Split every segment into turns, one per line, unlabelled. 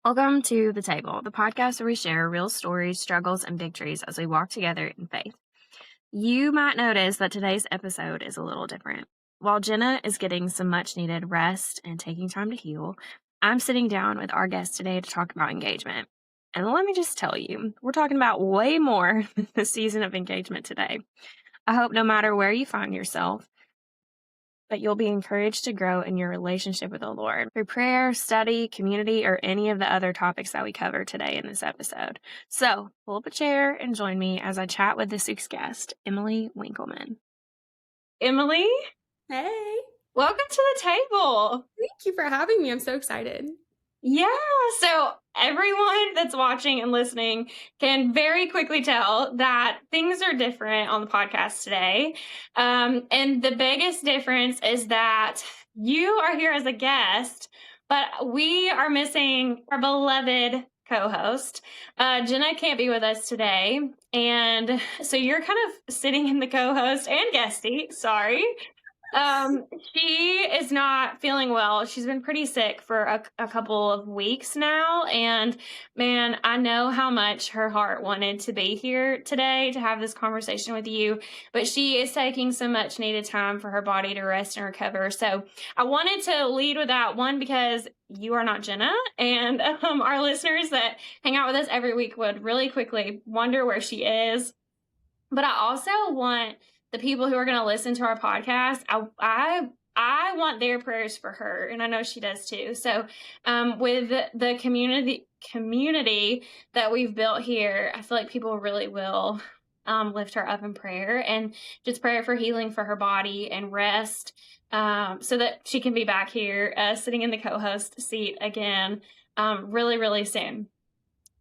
Welcome to The Table, the podcast where we share real stories, struggles, and victories as we walk together in faith. You might notice that today's episode is a little different. While Jenna is getting some much needed rest and taking time to heal, I'm sitting down with our guest today to talk about engagement. And let me just tell you, we're talking about way more than the season of engagement today. I hope no matter where you find yourself, that you'll be encouraged to grow in your relationship with the Lord through prayer, study, community, or any of the other topics that we cover today in this episode. So pull up a chair and join me as I chat with this week's guest, Emily Winkleman. Emily,
Hey,
welcome to the table.
thank you for having me. I'm so excited.
Yeah, so everyone that's watching and listening can very quickly tell that things are different on the podcast today. And the biggest difference is that you are here as a guest, but we are missing our beloved co-host. Jenna can't be with us today. And so you're kind of sitting in the co-host and guesty, sorry. She is not feeling well. She's been pretty sick for a couple of weeks now. And man, I know how much her heart wanted to be here today to have this conversation with you, but she is taking so much needed time for her body to rest and recover. So I wanted to lead with that one because you are not Jenna, and our listeners that hang out with us every week would really quickly wonder where she is. But I also want the people who are going to listen to our podcast, I want their prayers for her, and I know she does too. So with the community that we've built here, I feel like people really will lift her up in prayer and just pray for healing for her body and rest so that she can be back here sitting in the co-host seat again really, really soon.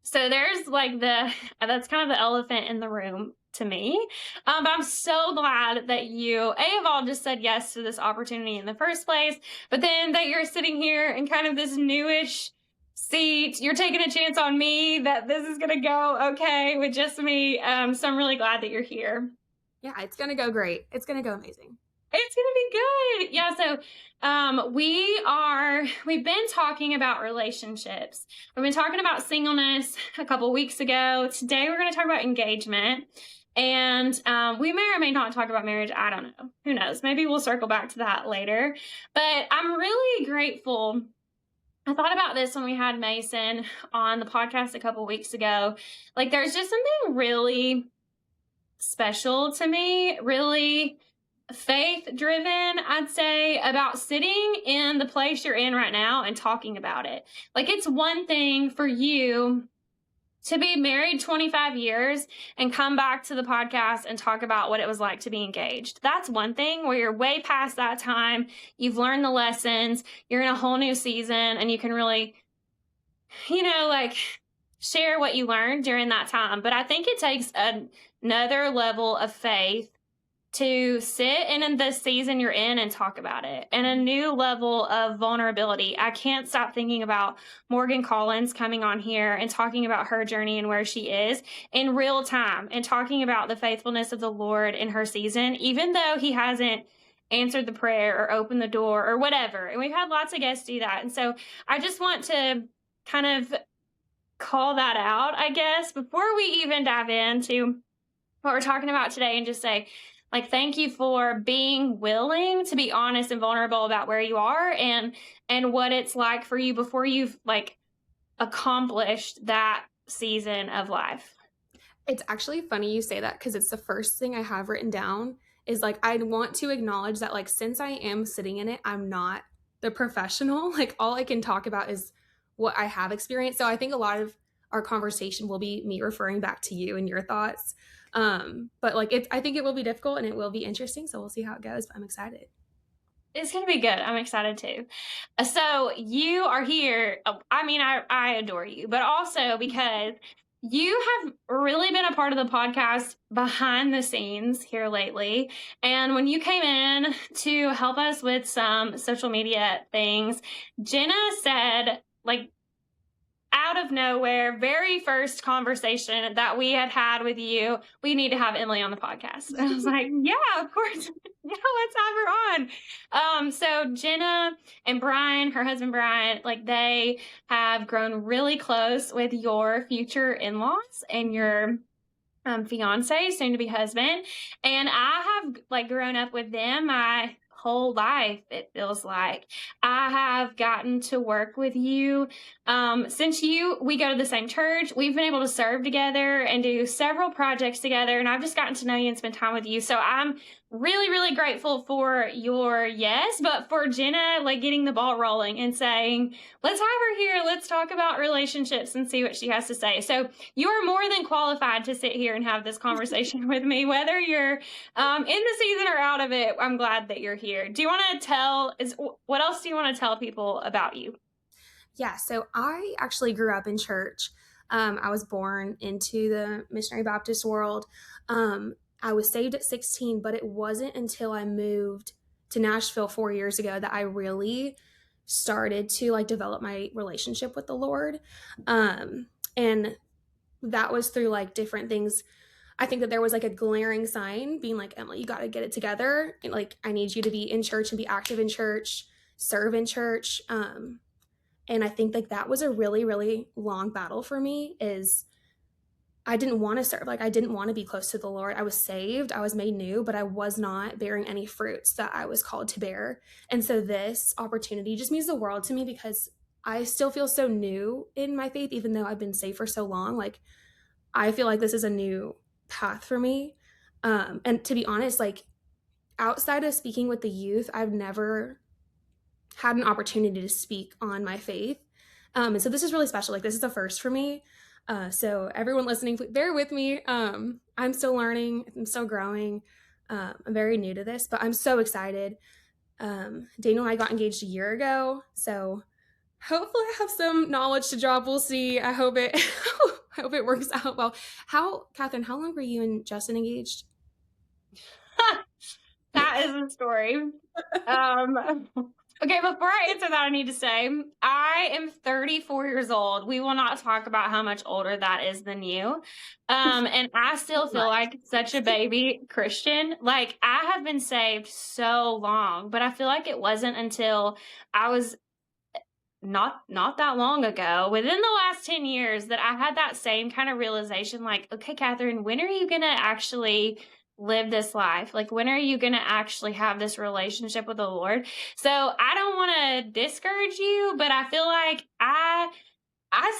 So there's that's kind of the elephant in the room to me. But I'm so glad that you, have all just said yes to this opportunity in the first place, but then that you're sitting here in kind of this newish seat. You're taking a chance on me that this is going to go okay with just me. So I'm really glad that you're here.
Yeah, it's going to go great. It's going to go amazing.
It's going to be good. Yeah. So, we've been talking about relationships. We've been talking about singleness a couple weeks ago. Today, we're going to talk about engagement. And we may or may not talk about marriage. I don't know. Who knows? Maybe we'll circle back to that later. But I'm really grateful. I thought about this when we had Mason on the podcast a couple weeks ago. Like, there's just something really special to me, really faith-driven, I'd say, about sitting in the place you're in right now and talking about it. Like, it's one thing for you to be married 25 years and come back to the podcast and talk about what it was like to be engaged. That's one thing where you're way past that time. You've learned the lessons. You're in a whole new season and you can really, share what you learned during that time. But I think it takes another level of faith to sit in the season you're in and talk about it, and a new level of vulnerability. I can't stop thinking about Morgan Collins coming on here and talking about her journey and where she is in real time and talking about the faithfulness of the Lord in her season, even though he hasn't answered the prayer or opened the door or whatever. And we've had lots of guests do that. And so I just want to kind of call that out, I guess, before we even dive into what we're talking about today, and just say, thank you for being willing to be honest and vulnerable about where you are and what it's like for you before you've accomplished that season of life.
It's actually funny you say that because it's the first thing I have written down is I want to acknowledge that since I am sitting in it, I'm not the professional. All I can talk about is what I have experienced. So I think a lot of our conversation will be me referring back to you and your thoughts. But I think it will be difficult and it will be interesting. So we'll see how it goes. But I'm excited.
It's going to be good. I'm excited too. So you are here. I mean, I adore you, but also because you have really been a part of the podcast behind the scenes here lately. And when you came in to help us with some social media things, Jenna said, out out of nowhere, very first conversation that we had with you, we need to have Emily on the podcast. And I was like, yeah, of course. Yeah, let's have her on. So Jenna and Brian, her husband Brian, like they have grown really close with your future in-laws and your fiance, soon to be husband. And I have like grown up with them my whole life, it feels like. I have gotten to work with you since we go to the same church. We've been able to serve together and do several projects together, and I've just gotten to know you and spend time with you. So I'm really, really grateful for your yes, but for Jenna like getting the ball rolling and saying, let's have her here, let's talk about relationships and see what she has to say. So you are more than qualified to sit here and have this conversation with me, whether you're in the season or out of it. I'm glad that you're here. Do you want to what else do you want to tell people about you?
Yeah, so I actually grew up in church. I was born into the missionary Baptist world. I was saved at 16, but it wasn't until I moved to Nashville 4 years ago that I really started to like develop my relationship with the Lord. And that was through like different things. I think that there was like a glaring sign being like, Emily, you got to get it together. And, like, I need you to be in church and be active in church, serve in church. And I think like that was a really, really long battle for me. Is I didn't want to serve. Like, I didn't want to be close to the Lord. I was saved. I was made new, but I was not bearing any fruits that I was called to bear. And so this opportunity just means the world to me because I still feel so new in my faith, even though I've been saved for so long. Like, I feel like this is a new path for me. And to be honest, like outside of speaking with the youth, I've never had an opportunity to speak on my faith. And so this is really special. Like, this is a first for me. So everyone listening, bear with me. I'm still learning. I'm still growing. I'm very new to this, but I'm so excited. Daniel and I got engaged a year ago, so hopefully I have some knowledge to drop. We'll see. I hope it works out well. Catherine, how long were you and Justin engaged?
That is a story. Okay, before I answer that, I need to say I am 34 years old. We will not talk about how much older that is than you. And I still feel like such a baby Christian. Like, I have been saved so long, but I feel like it wasn't until I was not that long ago, within the last 10 years, that I had that same kind of realization, like, okay, Catherine, when are you going to actually live this life? Like, when are you going to actually have this relationship with the Lord? So I don't want to discourage you, but I feel like I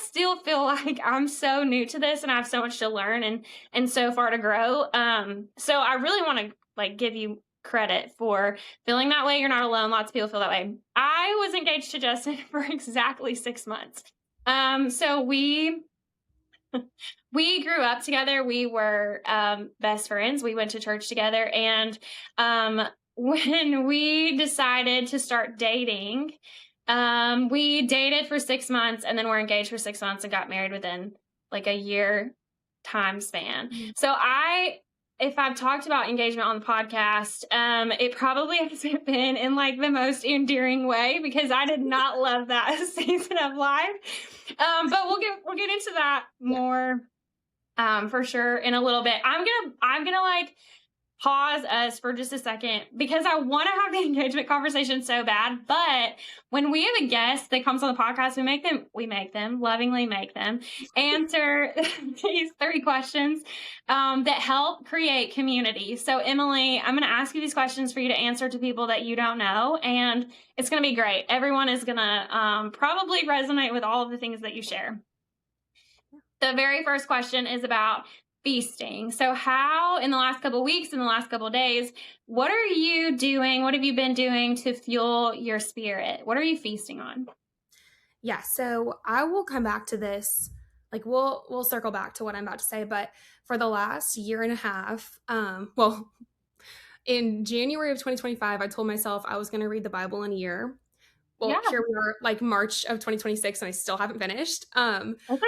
still feel like I'm so new to this and I have so much to learn and so far to grow. So I really want to like give you credit for feeling that way. You're not alone. Lots of people feel that way. I was engaged to Justin for exactly 6 months. So we grew up together. We were best friends. We went to church together. And when we decided to start dating, we dated for 6 months and then were engaged for 6 months and got married within like a year time span. Mm-hmm. So if I've talked about engagement on the podcast, it probably hasn't been in like the most endearing way because I did not love that season of life. But we'll get into that more for sure in a little bit. I'm gonna like pause us for just a second because I want to have the engagement conversation so bad. But when we have a guest that comes on the podcast, lovingly make them answer these 3 questions that help create community. So Emily, I'm going to ask you these questions for you to answer to people that you don't know, and it's going to be great. Everyone is going to probably resonate with all of the things that you share. The very first question is about feasting. So how, in the last couple of weeks, in the last couple of days, what are you doing? What have you been doing to fuel your spirit? What are you feasting on?
Yeah, so I will come back to this. Like, we'll circle back to what I'm about to say, but for the last year and a half, in January of 2025, I told myself I was going to read the Bible in a year. Well, yeah. Here we are, like March of 2026, and I still haven't finished.
That's okay.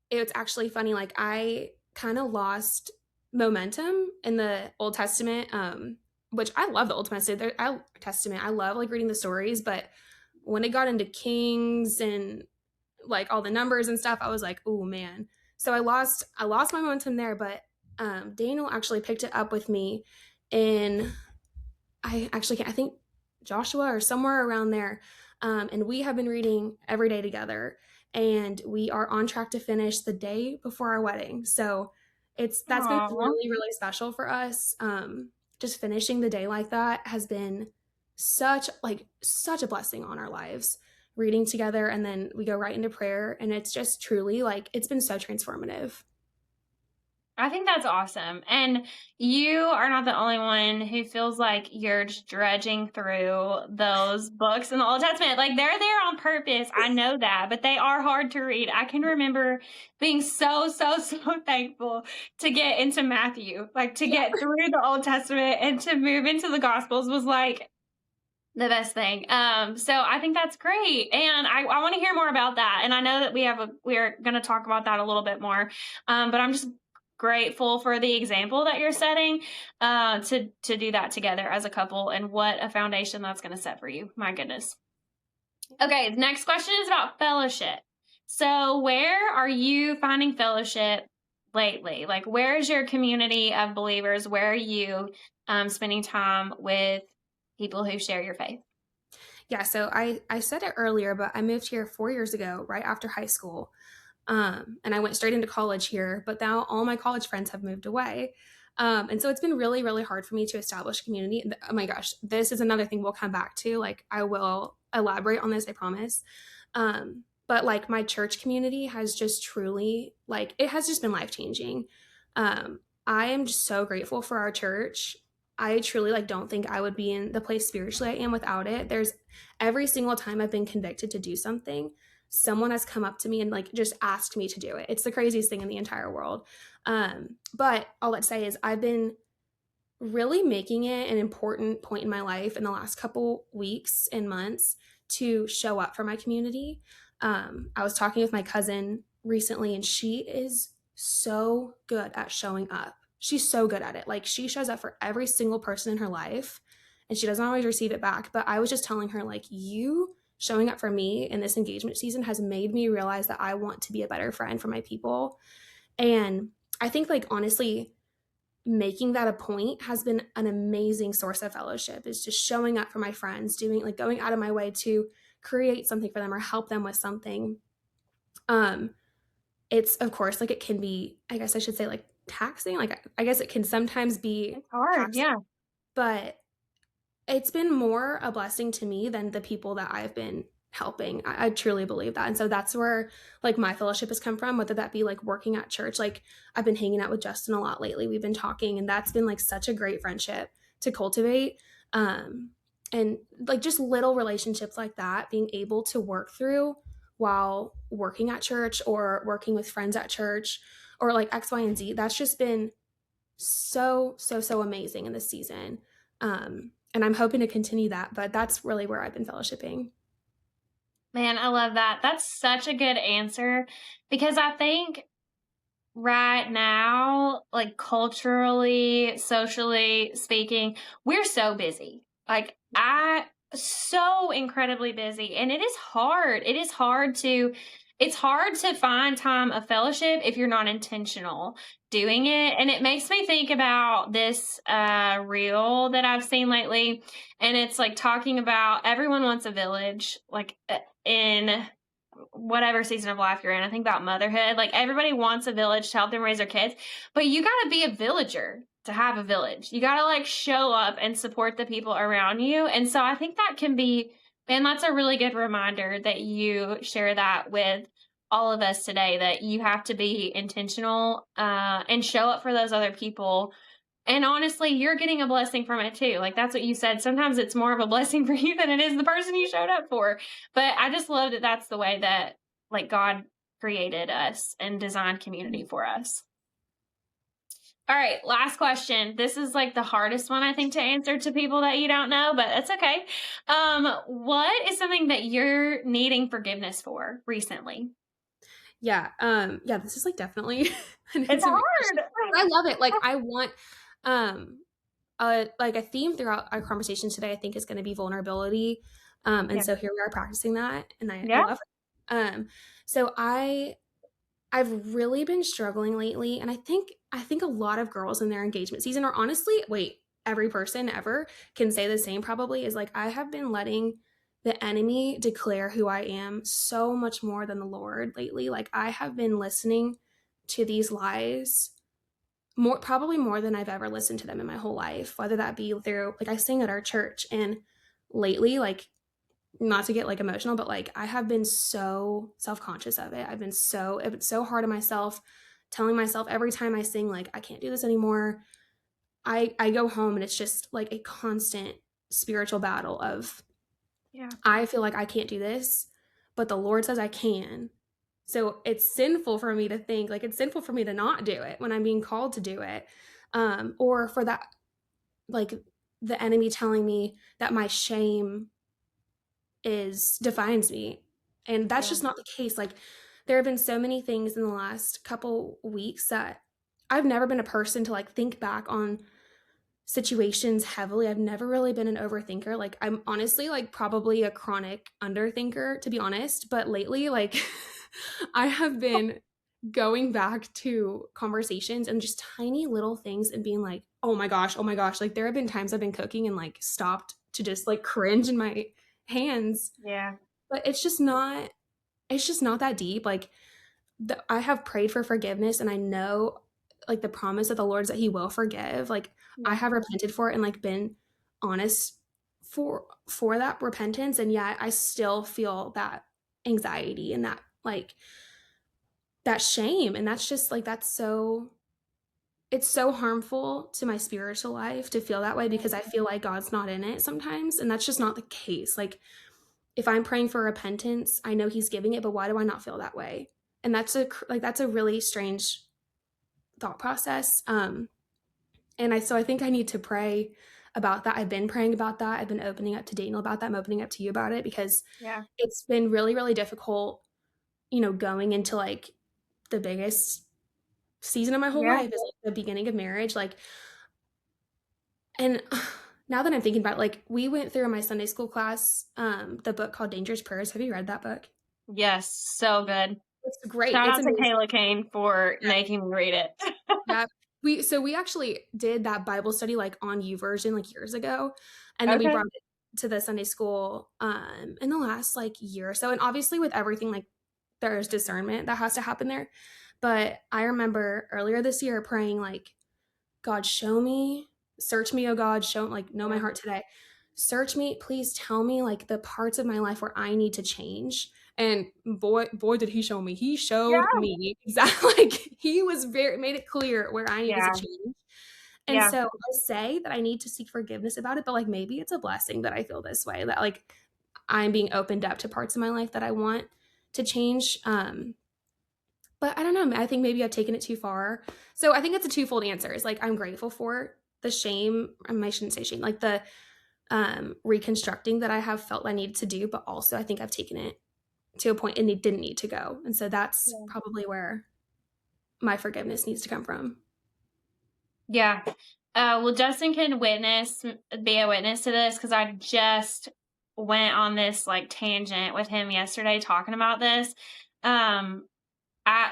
It's actually funny. Like, I kind of lost momentum in the Old Testament, which I love the Old Testament. I love like reading the stories, but when it got into Kings and like all the numbers and stuff, I was like, oh man. So I lost my momentum there, but Daniel actually picked it up with me in I think Joshua or somewhere around there. And we have been reading every day together, and we are on track to finish the day before our wedding. So that's been
Aw.
really, really special for us. Just finishing the day like that has been such a blessing on our lives. Reading together, and then we go right into prayer, and it's just truly like it's been so transformative.
I think that's awesome. And you are not the only one who feels like you're just dredging through those books in the Old Testament. Like they're there on purpose. I know that, but they are hard to read. I can remember being so thankful to get into Matthew, like to
Yeah.
get through the Old Testament and to move into the Gospels was like the best thing. So I think that's great. And I want to hear more about that. And I know that we're going to talk about that a little bit more. But I'm just grateful for the example that you're setting, to do that together as a couple, and what a foundation that's going to set for you. My goodness. Okay. The next question is about fellowship. So where are you finding fellowship lately? Like, where is your community of believers? Where are you spending time with people who share your faith?
Yeah, so I said it earlier, but I moved here 4 years ago, right after high school. And I went straight into college here, but now all my college friends have moved away. And so it's been really, really hard for me to establish community. Oh my gosh, this is another thing we'll come back to. Like, I will elaborate on this, I promise. But like my church community has just truly, like, it has just been life changing. I am just so grateful for our church. I truly like don't think I would be in the place spiritually I am without it. There's every single time I've been convicted to do something, someone has come up to me and like just asked me to do it. It's the craziest thing in the entire world. But all I'd say is I've been really making it an important point in my life in the last couple weeks and months to show up for my community. I was talking with my cousin recently, and she is so good at showing up. She's so good at it. Like, she shows up for every single person in her life, and she doesn't always receive it back. But I was just telling her, like, you showing up for me in this engagement season has made me realize that I want to be a better friend for my people. And I think, like, honestly, making that a point has been an amazing source of fellowship, is just showing up for my friends, doing like going out of my way to create something for them or help them with something. um it's, of course, like, it can be, I guess I should say, like, taxing. Like, I guess it can sometimes be
It's hard.
taxing,
Yeah.
but it's been more a blessing to me than the people that I've been helping. I truly believe that. And so that's where like my fellowship has come from, whether that be like working at church. Like, I've been hanging out with Justin a lot lately. We've been talking, and that's been like such a great friendship to cultivate. And like just little relationships like that, being able to work through while working at church or working with friends at church or like X, Y, and Z. That's just been so amazing in this season. And I'm hoping to continue that, but that's really where I've been fellowshipping.
Man, I love that. That's such a good answer, because I think right now, like culturally, socially speaking, we're so busy. Like, I so incredibly busy, and it is hard. It's hard to find time of fellowship if you're not intentional doing it. And it makes me think about this reel that I've seen lately, and it's like talking about everyone wants a village, like in whatever season of life you're in. I think about motherhood. Like, everybody wants a village to help them raise their kids, but you got to be a villager to have a village. You got to like show up and support the people around you. And so I think that can be, man, that's a really good reminder that you share that with all of us today, that you have to be intentional and show up for those other people. And honestly, you're getting a blessing from it too. Like, that's what you said. Sometimes it's more of a blessing for you than it is the person you showed up for. But I just love that that's the way that like God created us and designed community for us. All right, last question. This is like the hardest one, I think, to answer to people that you don't know, but that's okay. What is something that you're needing forgiveness for recently?
Yeah. Yeah, this is like definitely an
It's
intimate question.
hard.
I love it. Like, I want um like a theme throughout our conversation today, I think, is going to be vulnerability. And
Yeah.
so here we are practicing that, and I
Yeah.
love it. So I've really been struggling lately, and I think a lot of girls in their engagement season, or honestly, wait, every person ever can say the same probably, is like I have been letting the enemy declare who I am so much more than the Lord lately. Like I have been listening to these lies more, probably more than I've ever listened to them in my whole life, whether that be through, like, I sing at our church, and lately, like, not to get like emotional, but like I have been so self-conscious of it. It's been so hard on myself, telling myself every time I sing, like, I can't do this anymore. I go home and it's just like a constant spiritual battle of,
Yeah.
I feel like I can't do this, but the Lord says I can. So it's sinful for me to think, like, it's sinful for me to not do it when I'm being called to do it. Or for that, like, the enemy telling me that my shame is defines me. And that's
Yeah.
just not the case. Like, there have been so many things in the last couple weeks that I've never been a person to like think back on situations heavily. I've never really been an overthinker. Like, I'm honestly like probably a chronic underthinker, to be honest. But lately, like, I have been going back to conversations and just tiny little things and being like, oh my gosh, oh my gosh. Like, there have been times I've been cooking and like stopped to just like cringe in my hands.
Yeah.
But it's just not that deep. Like, I have prayed for forgiveness, and I know like the promise of the Lord is that he will forgive. Like, I
Yeah.
have repented for it and like been honest for that repentance, and yet I still feel that anxiety and that like that shame, and that's just like that's so it's so harmful to my spiritual life to feel that way because I feel like God's not in it sometimes, and that's just not the case. Like, if I'm praying for repentance, I know he's giving it, but why do I not feel that way? And that's a really strange thought process. And I think I need to pray about that. I've been praying about that. I've been opening up to Daniel about that. I'm opening up to you about it because
Yeah.
it's been really, really difficult, going into like the biggest season of my whole
Yeah.
life is like the beginning of marriage. Like, and now that I'm thinking about it, like, we went through in my Sunday school class, the book called Dangerous Prayers. Have you read that book?
Yes. So good.
It's great.
Shout
It's
out to
amazing.
Kayla Kane for making me read it.
Yeah. We actually did that Bible study like on YouVersion like years ago, and then we
Okay.
brought it to the Sunday school in the last like year or so. And obviously with everything, like, there's discernment that has to happen there. But I remember earlier this year praying like, God, show me, search me, oh God, show, like, know my
Yeah.
heart today. Search me, please tell me like the parts of my life where I need to change. And boy, did he show me. He showed
Yeah.
me exactly, like, he was very made it clear where I needed to
Yeah.
change. And
Yeah.
so I say that I need to seek forgiveness about it, but like maybe it's a blessing that I feel this way, that like I'm being opened up to parts of my life that I want to change. But I don't know. I think maybe I've taken it too far. So I think it's a twofold answer. It's like I'm grateful for the shame. I shouldn't say shame, like the reconstructing that I have felt I needed to do, but also I think I've taken it to a point and it didn't need to go. And so that's
Yeah.
probably where my forgiveness needs to come from.
Yeah. Well, Justin can be a witness to this because I just went on this like tangent with him yesterday talking about this.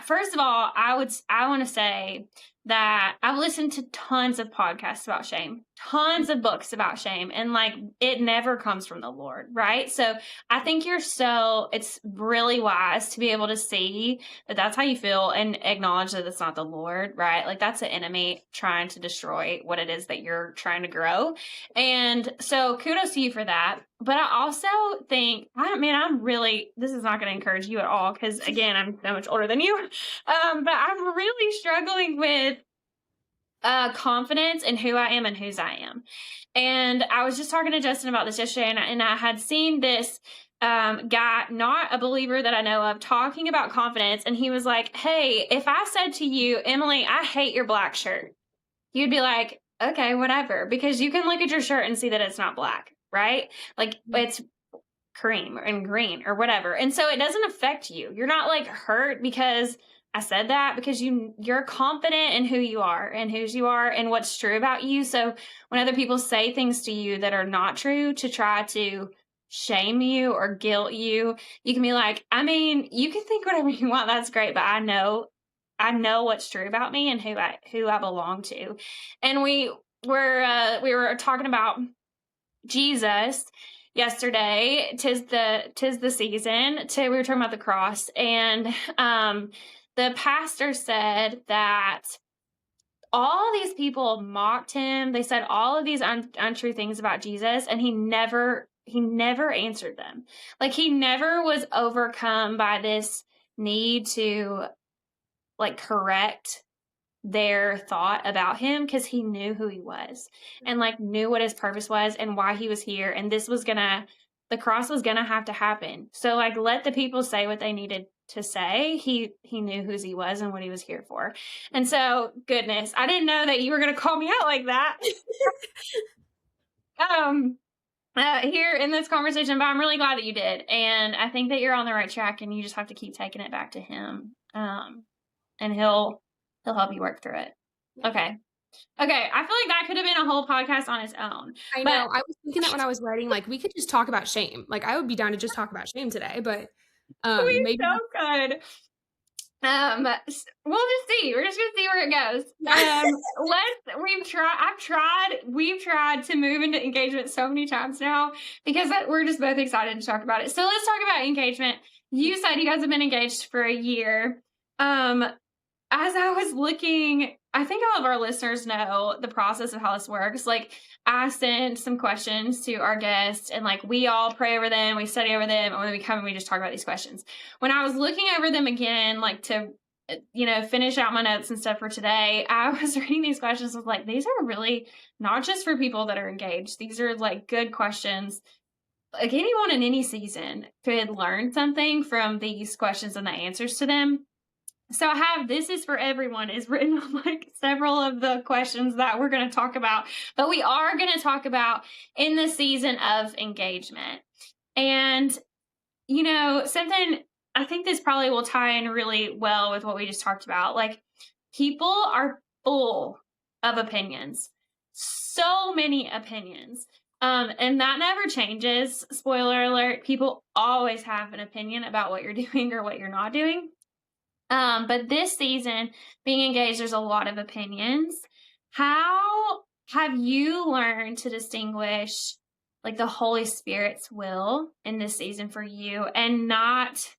First of all, I want to say that I've listened to tons of podcasts about shame, tons of books about shame, and like it never comes from the Lord, right? So I think it's really wise to be able to see that that's how you feel and acknowledge that it's not the Lord, right? Like that's the enemy trying to destroy what it is that you're trying to grow. And so kudos to you for that. But I also think, this is not going to encourage you at all because, again, I'm so much older than you. But I'm really struggling with confidence in who I am and whose I am. And I was just talking to Justin about this yesterday, and I had seen this guy, not a believer that I know of, talking about confidence. And he was like, hey, if I said to you, Emily, I hate your black shirt, you'd be like, okay, whatever, because you can look at your shirt and see that it's not black, right? Like it's cream and green or whatever. And so it doesn't affect you. You're not like hurt because I said that, because you're confident in who you are and whose you are and what's true about you. So when other people say things to you that are not true to try to shame you or guilt you. You can be like, I mean, you can think whatever you want. That's great, but I know what's true about me and who I belong to. And we were talking about Jesus yesterday. Tis the season. We were talking about the cross, and the pastor said that all these people mocked him. They said all of these untrue things about Jesus, and he never answered them. Like, he never was overcome by this need to like correct their thought about him, because he knew who he was and like knew what his purpose was and why he was here, and the cross was gonna have to happen. So like, let the people say what they needed to say. He knew who he was and what he was here for. And so, goodness, I didn't know that you were gonna call me out like that. Here in this conversation, but I'm really glad that you did, and I think that you're on the right track, and you just have to keep taking it back to him, and he'll help you work through it. Okay. I feel like that could have been a whole podcast on its own.
I know. I was thinking that when I was writing, like, we could just talk about shame. Like, I would be down to just talk about shame today, but maybe
so good. We'll just see. We're just gonna see where it goes. We've tried to move into engagement so many times now, because we're just both excited to talk about it. So let's talk about engagement. You said you guys have been engaged for a year. As I was looking, I think all of our listeners know the process of how this works. Like, I sent some questions to our guests, and like, we all pray over them, we study over them, and when we come and we just talk about these questions. When I was looking over them again, like to, finish out my notes and stuff for today, I was reading these questions. I was like, these are really not just for people that are engaged. These are like good questions. Like, anyone in any season could learn something from these questions and the answers to them. So I have "This is for everyone" is written on like several of the questions that we're going to talk about, but we are going to talk about in the season of engagement. And, something, I think this probably will tie in really well with what we just talked about. Like, people are full of opinions, so many opinions. And that never changes. Spoiler alert, people always have an opinion about what you're doing or what you're not doing. But this season, being engaged, there's a lot of opinions. How have you learned to distinguish like the Holy Spirit's will in this season for you, and not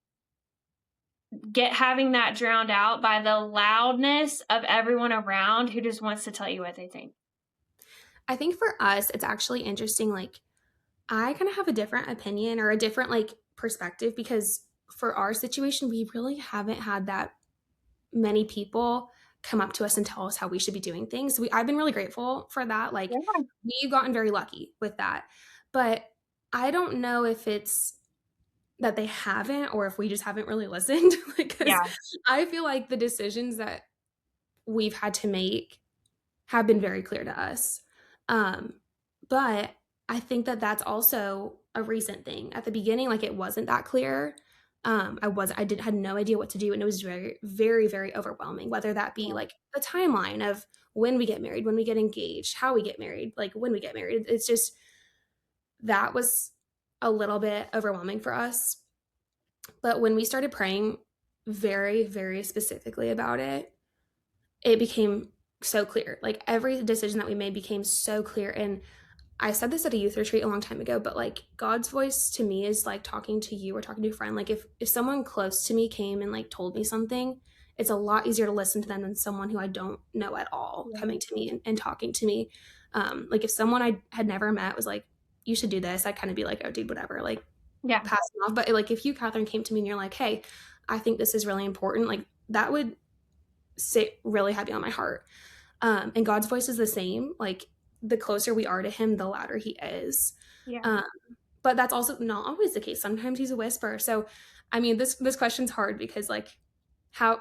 having that drowned out by the loudness of everyone around who just wants to tell you what they think?
I think for us, it's actually interesting. Like, I kind of have a different opinion or a different like perspective, because for our situation, we really haven't had that many people come up to us and tell us how we should be doing things. I've been really grateful for that. Like,
Yeah.
we've gotten very lucky with that. But I don't know if it's that they haven't, or if we just haven't really listened. Because
Yeah.
I feel like the decisions that we've had to make have been very clear to us. But I think that that's also a recent thing. At the beginning, like, it wasn't that clear. Had no idea what to do, and it was very, very, very overwhelming, whether that be like the timeline of when we get married, when we get engaged, how we get married, like when we get married. It's just, that was a little bit overwhelming for us. But when we started praying very, very specifically about it, it became so clear. Like, every decision that we made became so clear. And I said this at a youth retreat a long time ago, but like, God's voice to me is like talking to you or talking to a friend. Like, if someone close to me came and like told me something, it's a lot easier to listen to them than someone who I don't know at all coming to me and talking to me. Like, if someone I had never met was like, you should do this, I'd kind of be like, oh dude, whatever, like,
Yeah.
pass them off. But like, if you, Catherine, came to me and you're like, hey, I think this is really important, like, that would sit really heavy on my heart. And God's voice is the same. Like, the closer we are to him, the louder he is.
Yeah.
But that's also not always the case. Sometimes he's a whisper. So, I mean, this question's hard, because like, how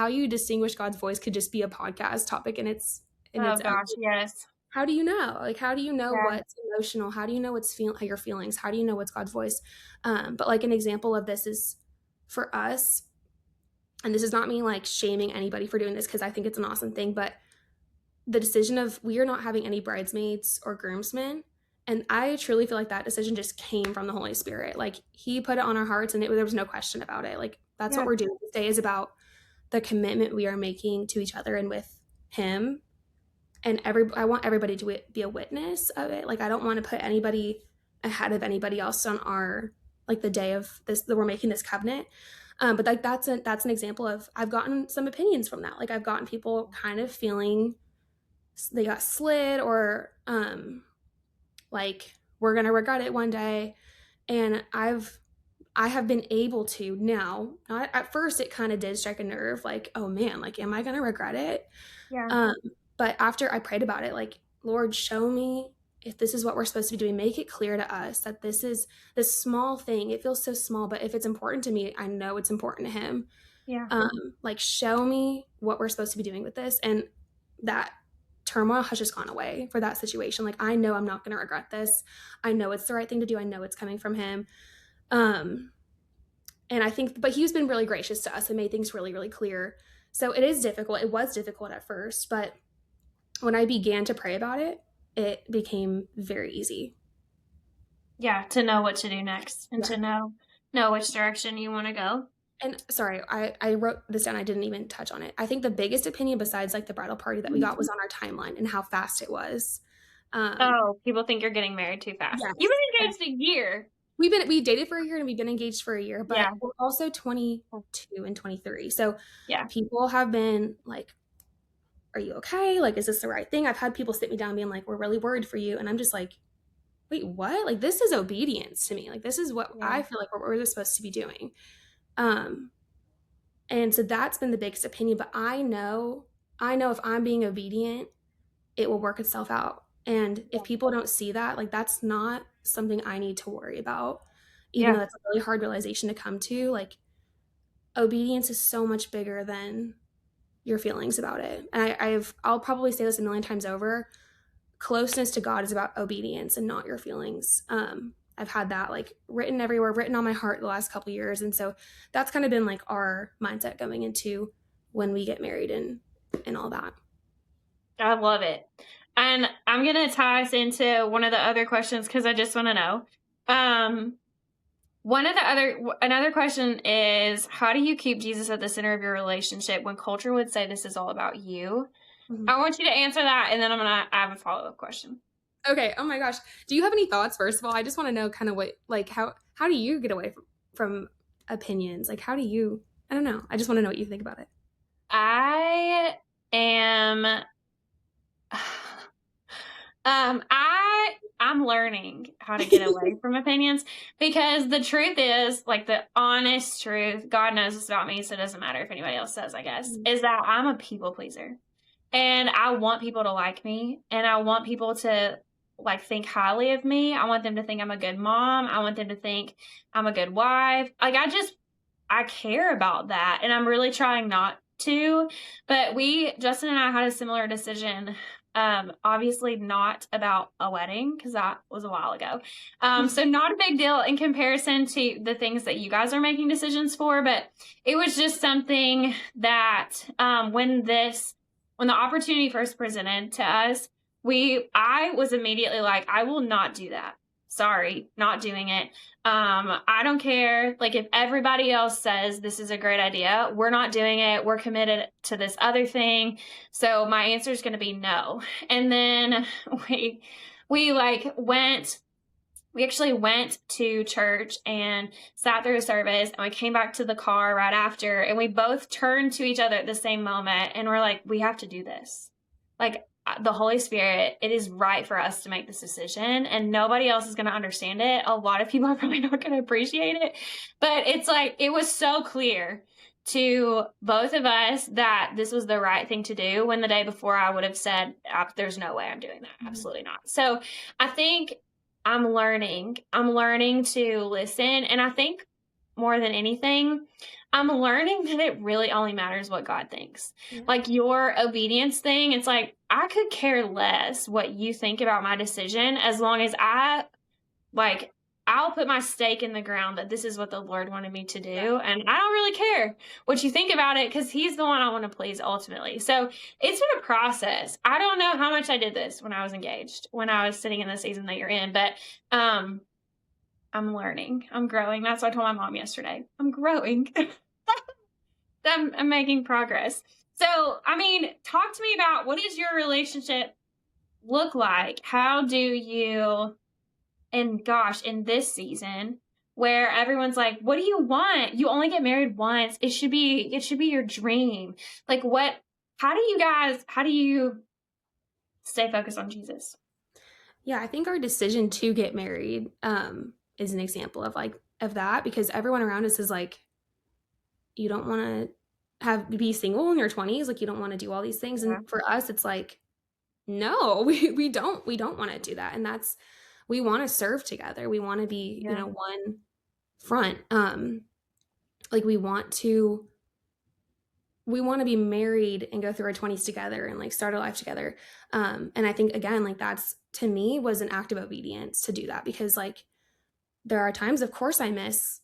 you distinguish God's voice could just be a podcast topic in its
Oh gosh, yes.
How do you know? Like, how do you know
Yeah.
what's emotional? How do you know what's your feelings? How do you know what's God's voice? But like, an example of this is for us, and this is not me like shaming anybody for doing this, because I think it's an awesome thing, but the decision of, we are not having any bridesmaids or groomsmen, And I truly feel like that decision just came from the Holy Spirit. Like he put it on our hearts and there was no question about it. Like that's what
Yeah.
we're doing today is about the commitment we are making to each other and with him. And I want everybody to be a witness of it. Like I don't want to put anybody ahead of anybody else on our like the day of this that we're making this covenant. But like that's an example of I've gotten some opinions from that. Like I've gotten people kind of feeling they got slid or like we're gonna regret it one day. And I have been able to now. Not, at first, it kind of did strike a nerve. Like, oh man, like, am I gonna regret it?
Yeah.
But after I prayed about it, like, Lord, show me if this is what we're supposed to be doing. Make it clear to us that this is this small thing. It feels so small, but if it's important to me, I know it's important to Him.
Yeah.
Like, show me what we're supposed to be doing with this, and that turmoil has just gone away for that situation. Like, I know I'm not going to regret this. I know it's the right thing to do. I know it's coming from Him. And I think, but He's been really gracious to us and made things really, really clear. So it is difficult. It was difficult at first, but when I began to pray about it, it became very easy.
Yeah, to know what to do next and to know which direction you want to go.
And sorry, I wrote this down. I didn't even touch on it. I think the biggest opinion besides like the bridal party that we got was on our timeline and how fast it was.
People think you're getting married too fast.
Yes.
You've been engaged a year.
We dated for a year and we've been engaged for a year, but
Yeah.
we're also 22 and 23. So
Yeah.
people have been like, are you okay? Like, is this the right thing? I've had people sit me down being like, we're really worried for you. And I'm just like, wait, what? Like, this is obedience to me. Like, this is what I feel like we're supposed to be doing. And so that's been the biggest opinion, but I know if I'm being obedient, it will work itself out. And if people don't see that, like that's not something I need to worry about, even though that's a really hard realization to come to. Like obedience is so much bigger than your feelings about it. And I'll probably say this a million times over. Closeness to God is about obedience and not your feelings. I've had that like written everywhere, written on my heart the last couple of years. And so that's kind of been like our mindset going into when we get married and all that.
I love it. And I'm going to tie us into one of the other questions because I just want to know. Another question is, how do you keep Jesus at the center of your relationship when culture would say this is all about you? Mm-hmm. I want you to answer that, and then I have a follow-up question.
Okay. Oh my gosh. Do you have any thoughts, first of all? I just want to know kind of what, like, how do you get away from opinions? Like, how do you, I don't know. I just want to know what you think about it.
I'm learning how to get away from opinions because the truth is, like the honest truth, God knows this about me, so it doesn't matter if anybody else says, I guess, is that I'm a people pleaser. And I want people to like me, and I want people to like think highly of me. I want them to think I'm a good mom. I want them to think I'm a good wife. Like I care about that, and I'm really trying not to. But Justin and I had a similar decision. Obviously not about a wedding because that was a while ago. So not a big deal in comparison to the things that you guys are making decisions for, but it was just something that when the opportunity first presented to us, I was immediately like, I will not do that. Sorry, not doing it. I don't care. Like if everybody else says this is a great idea, we're not doing it. We're committed to this other thing. So my answer is going to be no. And then we actually went to church and sat through a service, and we came back to the car right after, and we both turned to each other at the same moment, and we're like, we have to do this. Like the Holy Spirit, it is right for us to make this decision, and nobody else is going to understand it. A lot of people are probably not going to appreciate it, but it's like, it was so clear to both of us that this was the right thing to do, when the day before I would have said, there's no way I'm doing that. Mm-hmm. Absolutely not. So I think I'm learning to listen. And I think more than anything, I'm learning that it really only matters what God thinks. Yeah. Like your obedience thing, it's like, I could care less what you think about my decision as long as I I'll put my stake in the ground that this is what the Lord wanted me to do. And I don't really care what you think about it because He's the one I want to please ultimately. So it's been a process. I don't know how much I did this when I was engaged, when I was sitting in the season that you're in, but I'm learning. I'm growing. That's what I told my mom yesterday. I'm growing. I'm making progress. So, I mean, talk to me about what does your relationship look like? How do you, and gosh, in this season where everyone's like, what do you want? You only get married once. It should be your dream. Like how do you stay focused on Jesus?
Yeah, I think our decision to get married is an example of that, because everyone around us is like, you don't want to be single in your 20s, like you don't want to do all these things. And for us, it's like, no, we don't want to do that. And we want to serve together. We want to be, one front. Like we want to be married and go through our 20s together and like start a life together. And I think again, like that's, to me, was an act of obedience to do that, because like there are times, of course, I miss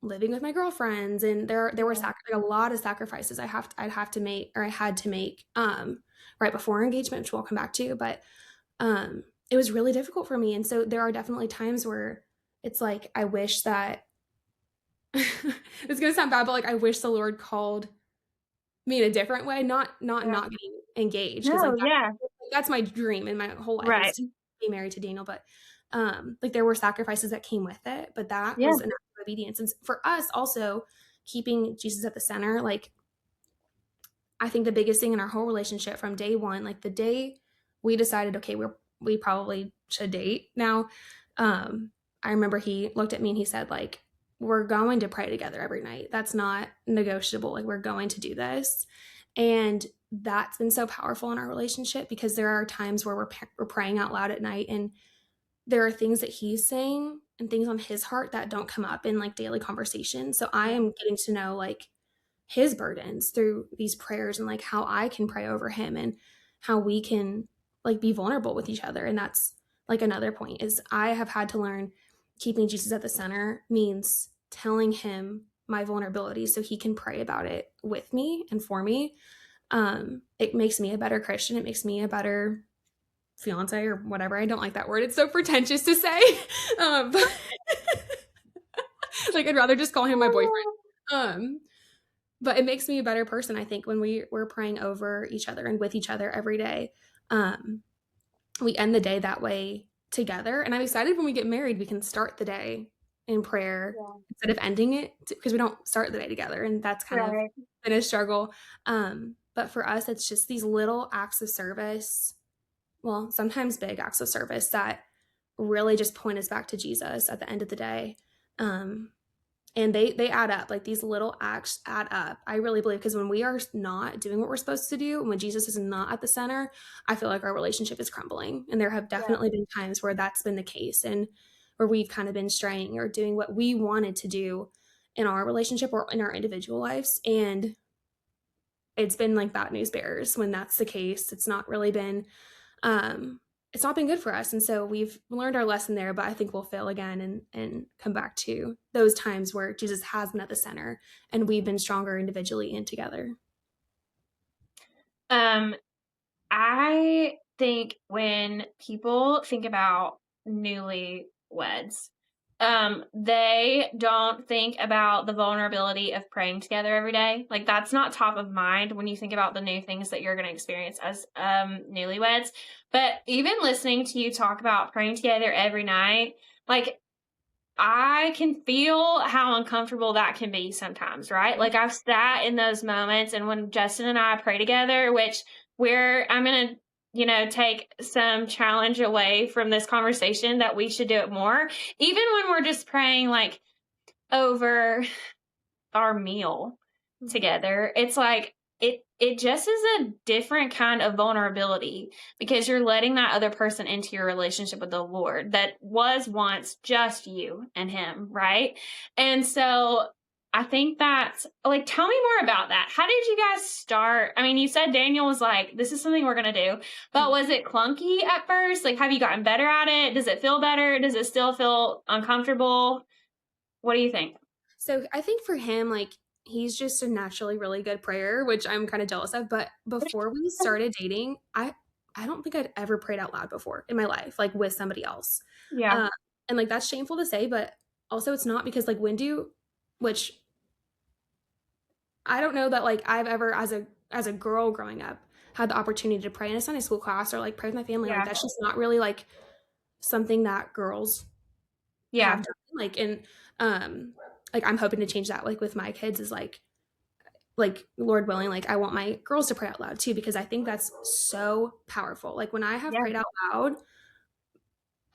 living with my girlfriends, and there were a lot of sacrifices I had to make right before engagement, which we'll come back to. But it was really difficult for me, and so there are definitely times where it's like I wish that it's gonna sound bad, but like I wish the Lord called me in a different way, not getting engaged, because that's my dream in my whole life, is to be married to Daniel. But like there were sacrifices that came with it, but that was an act of obedience. And for us also, keeping Jesus at the center, like I think the biggest thing in our whole relationship from day one, like the day we decided, okay, we probably should date now, I remember he looked at me and he said, like, we're going to pray together every night. That's not negotiable. Like, we're going to do this. And that's been so powerful in our relationship, because there are times where we're praying out loud at night, and there are things that he's saying and things on his heart that don't come up in like daily conversation. So I am getting to know like his burdens through these prayers, and like how I can pray over him, and how we can like be vulnerable with each other. And that's like another point, is I have had to learn keeping Jesus at the center means telling him my vulnerability so he can pray about it with me and for me. It makes me a better Christian. It makes me a better fiance, or whatever. I don't like that word. It's so pretentious to say. But like I'd rather just call him my boyfriend. But it makes me a better person, I think, when we're praying over each other and with each other every day. We end the day that way together. And I'm excited when we get married, we can start the day in prayer instead of ending it, because we don't start the day together. And that's kind of been a struggle. But for us, it's just these little acts of service, well, sometimes big acts of service, that really just point us back to Jesus at the end of the day. And they add up. Like these little acts add up, I really believe, because when we are not doing what we're supposed to do, and when Jesus is not at the center, I feel like our relationship is crumbling. And there have definitely been times where that's been the case, and where we've kind of been straying or doing what we wanted to do in our relationship or in our individual lives. And it's been like bad news bears when that's the case. It's not really been it's not been good for us. And so we've learned our lesson there, but I think we'll fail again and come back to those times where Jesus has been at the center and we've been stronger individually and together.
I think when people think about newlyweds, they don't think about the vulnerability of praying together every day. Like that's not top of mind when you think about the new things that you're going to experience as newlyweds. But even listening to you talk about praying together every night, like I can feel how uncomfortable that can be sometimes, right? Like I've sat in those moments, and when Justin and I pray together, which I'm going to take some challenge away from this conversation that we should do it more. Even when we're just praying like over our meal together, it's like it just is a different kind of vulnerability, because you're letting that other person into your relationship with the Lord that was once just you and him, right? And so I think that's like, tell me more about that. How did you guys start? I mean, you said Daniel was like, this is something we're going to do, but was it clunky at first? Like, have you gotten better at it? Does it feel better? Does it still feel uncomfortable? What do you think?
So I think for him, like, he's just a naturally really good prayer, which I'm kind of jealous of. But before we started dating, I don't think I'd ever prayed out loud before in my life, like with somebody else.
Yeah.
Uh, and like that's shameful to say, but also it's not because like which I don't know that like I've ever as a girl growing up had the opportunity to pray in a Sunday school class or like pray with my family. Like
Yeah.
that's just not really like something that girls have
Yeah.
done. Um like I'm hoping to change that like with my kids is like Lord willing, like I want my girls to pray out loud too because I think that's so powerful. Like when I have
Yeah.
prayed out loud,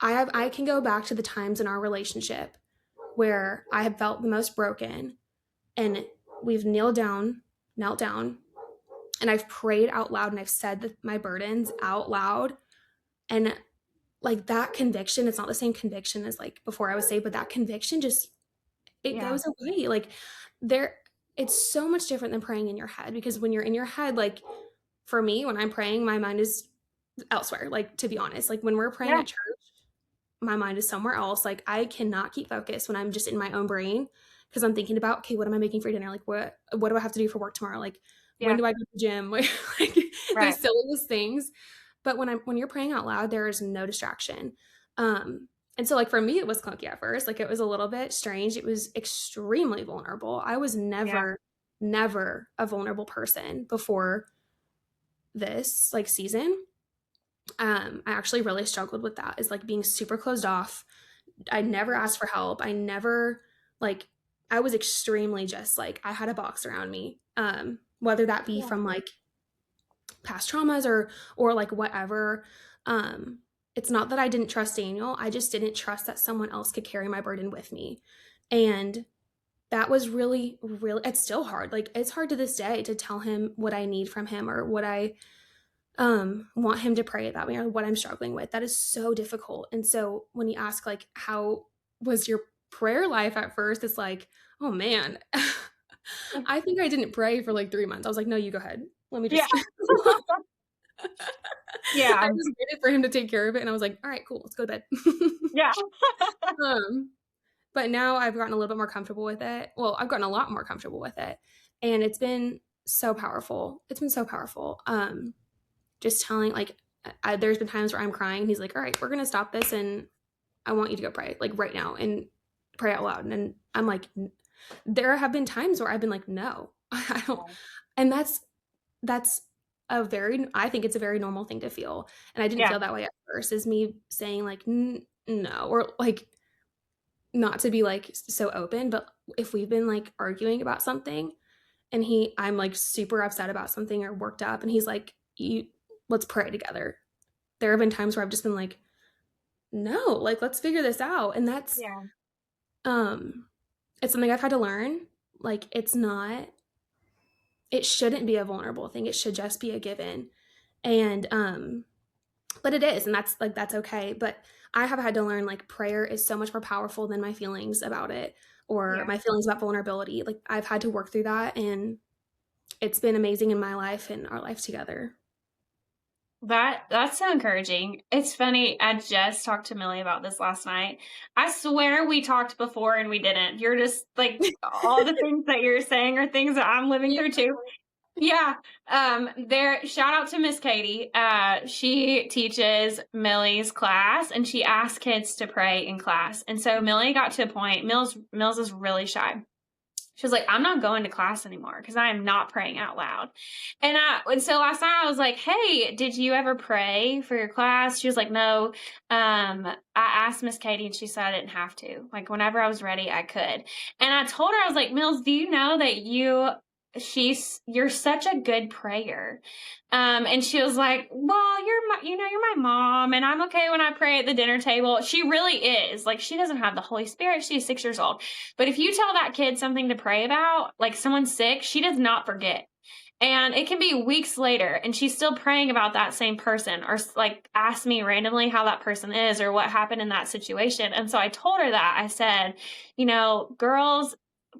I can go back to the times in our relationship where I have felt the most broken and we've knelt down, and I've prayed out loud and I've said my burdens out loud. And like that conviction, it's not the same conviction as like before I was saved, but that conviction just, it
Yeah.
goes away. Like there, it's so much different than praying in your head because when you're in your head, like for me, when I'm praying, my mind is elsewhere. Like to be honest, like when we're praying
Yeah.
at church, my mind is somewhere else. Like I cannot keep focused when I'm just in my own brain because I'm thinking about, okay, what am I making for dinner? Like what do I have to do for work tomorrow? Like when
Yeah.
do I go to the gym? Like the
Right.
silliest things. But when you're praying out loud, there is no distraction. And so like for me, it was clunky at first. Like it was a little bit strange. It was extremely vulnerable. I was
Yeah.
never a vulnerable person before this like season. I actually really struggled with that is like being super closed off. I never asked for help. I never like I was extremely just like I had a box around me. Whether that be
Yeah.
from like past traumas or like whatever. Um it's not that I didn't trust Daniel. I just didn't trust that someone else could carry my burden with me. And that was really it's still hard. Like it's hard to this day to tell him what I need from him or what I want him to pray about me or what I'm struggling with. That is so difficult. And so when you ask like how was your prayer life at first, it's like, oh man. I think I didn't pray for like 3 months. I was like, no, you go ahead. Let me
Yeah.
just I
Yeah.
just waited for him to take care of it and I was like, all right, cool, let's go to bed.
Yeah.
um but now I've gotten a little bit more comfortable with it. Well, I've gotten a lot more comfortable with it. And it's been so powerful. It's been so powerful. Just telling like there's been times where I'm crying. He's like, all right, we're going to stop this. And I want you to go pray like right now and pray out loud. And I'm like, there have been times where I've been like, no, I don't. And that's I think it's a very normal thing to feel. And I didn't
Yeah.
feel that way at first is me saying like, no, or like not to be like so open. But if we've been like arguing about something and I'm like super upset about something or worked up and he's like, let's pray together. There have been times where I've just been like, no, like let's figure this out. And that's
Yeah.
it's something I've had to learn. Like it shouldn't be a vulnerable thing. It should just be a given. And but it is, and that's okay. But I have had to learn like prayer is so much more powerful than my feelings about it or
Yeah.
my feelings about vulnerability. Like I've had to work through that and it's been amazing in my life and our life together.
That's so encouraging. It's funny. I just talked to Millie about this last night. I swear we talked before and we didn't. You're just like all the things that you're saying are things that I'm living through too. Yeah. There, shout out to Miss Katie. She teaches Millie's class and she asks kids to pray in class. And so Millie got to a point, Mills is really shy. She was like, I'm not going to class anymore because I am not praying out loud. And so last night I was like, hey, did you ever pray for your class? She was like, no. I asked Miss Katie and she said I didn't have to. Like whenever I was ready, I could. And I told her, I was like, Mills, do you know that you're such a good prayer. And she was like, well, you're my mom and I'm okay when I pray at the dinner table. She really is. Like she doesn't have the Holy Spirit. She's 6 years old. But if you tell that kid something to pray about, like someone's sick, she does not forget. And it can be weeks later and she's still praying about that same person or like ask me randomly how that person is or what happened in that situation. And so I told her that I said, girls,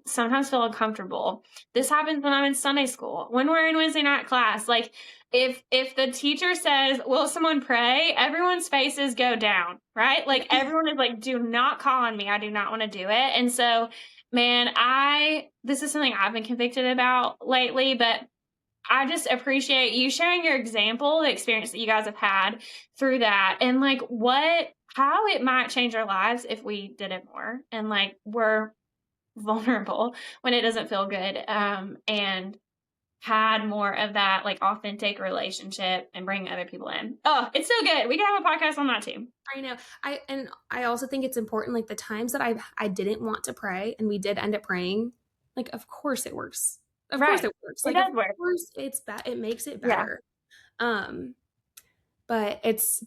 sometimes feel uncomfortable. This happens when I'm in Sunday school, when we're in Wednesday night class. Like, if the teacher says, "Will someone pray?" everyone's faces go down, right? Like, everyone is like, "Do not call on me. I do not want to do it." And so, man, this is something I've been convicted about lately, but I just appreciate you sharing your example, the experience that you guys have had through that, and like how it might change our lives if we did it more. And like, we're vulnerable when it doesn't feel good, and had more of that like authentic relationship and bring other people in. Oh, it's so good. We can have a podcast on that too.
I know. I also think it's important, like the times that I didn't want to pray and we did end up praying, like of course it works. Of course
Right.
it works.
It
Like of
does work.
course it makes it
Yeah.
better. Um but it's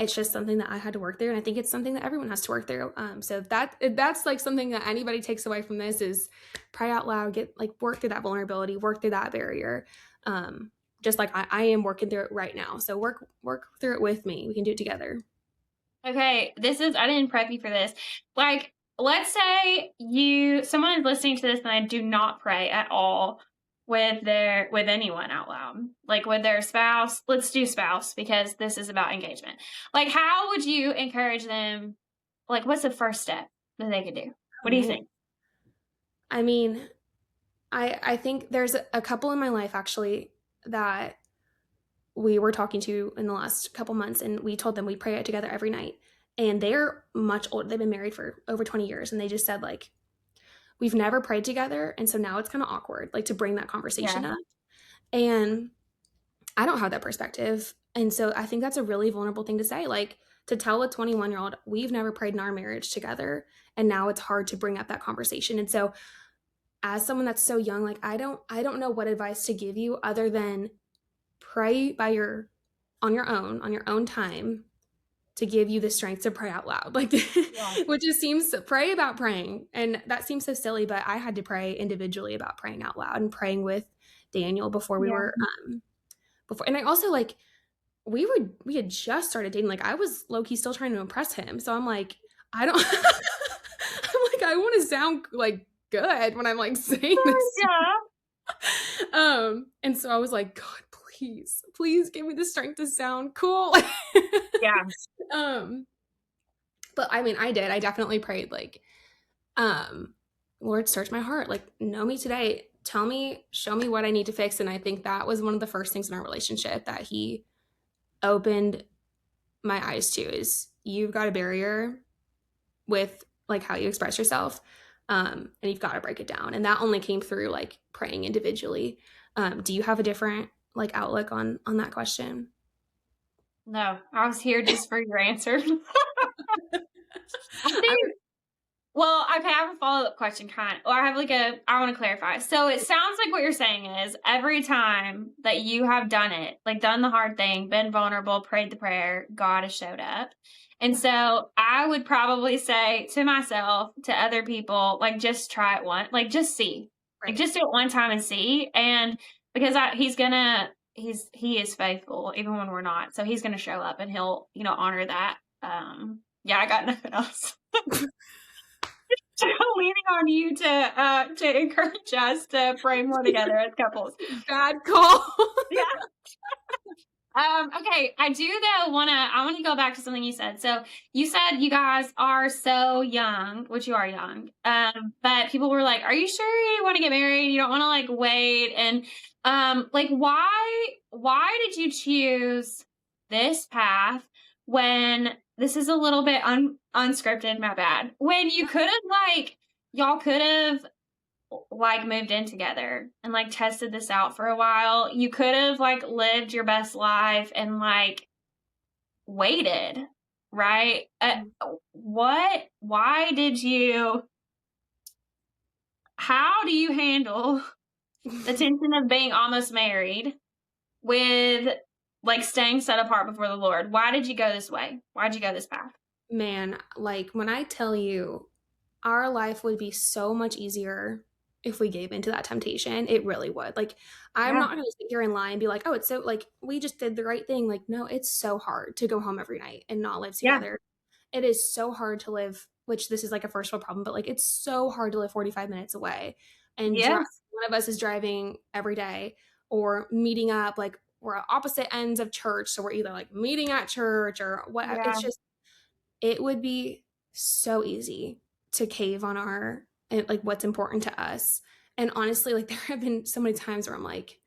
just something that I had to work through, and I think it's something that everyone has to work through. So that's like something that anybody takes away from this is pray out loud, get like work through that vulnerability, work through that barrier. Just like I am working through it right now. So work through it with me. We can do it together.
Okay, I didn't prep you for this. Like, let's say someone is listening to this and they do not pray at all with anyone out loud, like with their spouse. Let's do spouse because this is about engagement. Like, how would you encourage them? Like, what's the first step that they could do? What do you think?
I mean, I think there's a couple in my life actually that we were talking to in the last couple months, and we told them we pray it together every night. And they're much older. They've been married for over 20 years, and they just said like, we've never prayed together, and so now it's kind of awkward, like to bring that conversation up. And I don't have that perspective, and so I think that's a really vulnerable thing to say, like to tell a 21-year-old we've never prayed in our marriage together, and now it's hard to bring up that conversation. And so, as someone that's so young, like I don't know what advice to give you other than pray on your own time to give you the strength to pray out loud. Like which just seems pray about praying. And that seems so silly, but I had to pray individually about praying out loud and praying with Daniel before we were before. And I also like we had just started dating. Like I was low-key still trying to impress him. So I'm like, I don't I'm like, I want to sound like good when I'm like saying this. And so I was like, God, please give me the strength to sound cool.
Yeah.
But I mean, I definitely prayed like, Lord, search my heart, like know me today, show me what I need to fix. And I think that was one of the first things in our relationship that he opened my eyes to is you've got a barrier with like how you express yourself. And you've got to break it down. And that only came through like praying individually. Do you have a different like outlook on that question?
No, I was here just for your answer. I have a follow-up question or I want to clarify. So it sounds like what you're saying is every time that you have done it, like done the hard thing, been vulnerable, prayed the prayer, God has showed up. And so I would probably say to myself, to other people, like just try it once, like just see, right. Like just do it one time and see. And because he is faithful even when we're not. So he's going to show up and he'll, honor that. I got nothing else. Leaning on you to encourage us to pray more together as couples.
Bad call.
Yeah. Okay, I do though I want to go back to something you said. So you said you guys are so young, which you are young. But people were like, "Are you sure you want to get married? You don't want to like wait?" And like why did you choose this path when this is a little bit unscripted, my bad. When you could have y'all could have moved in together and like tested this out for a while. You could have like lived your best life and like waited, right? How do you handle the tension of being almost married with like staying set apart before the Lord? Why did you go this way? Why'd you go this path?
Man, like when I tell you our life would be so much easier if we gave into that temptation, it really would. Like, I'm not going to sit here and lie and be like, oh, it's so like, we just did the right thing. Like, no, it's so hard to go home every night and not live together. It is so hard to live which this is like a first world problem, but like it's so hard to live 45 minutes away and
Yes.
one of us is driving every day or meeting up, like we're at opposite ends of church. So we're either like meeting at church or what.
Yeah.
It's just, it would be so easy to cave on like what's important to us. And honestly, like there have been so many times where I'm like,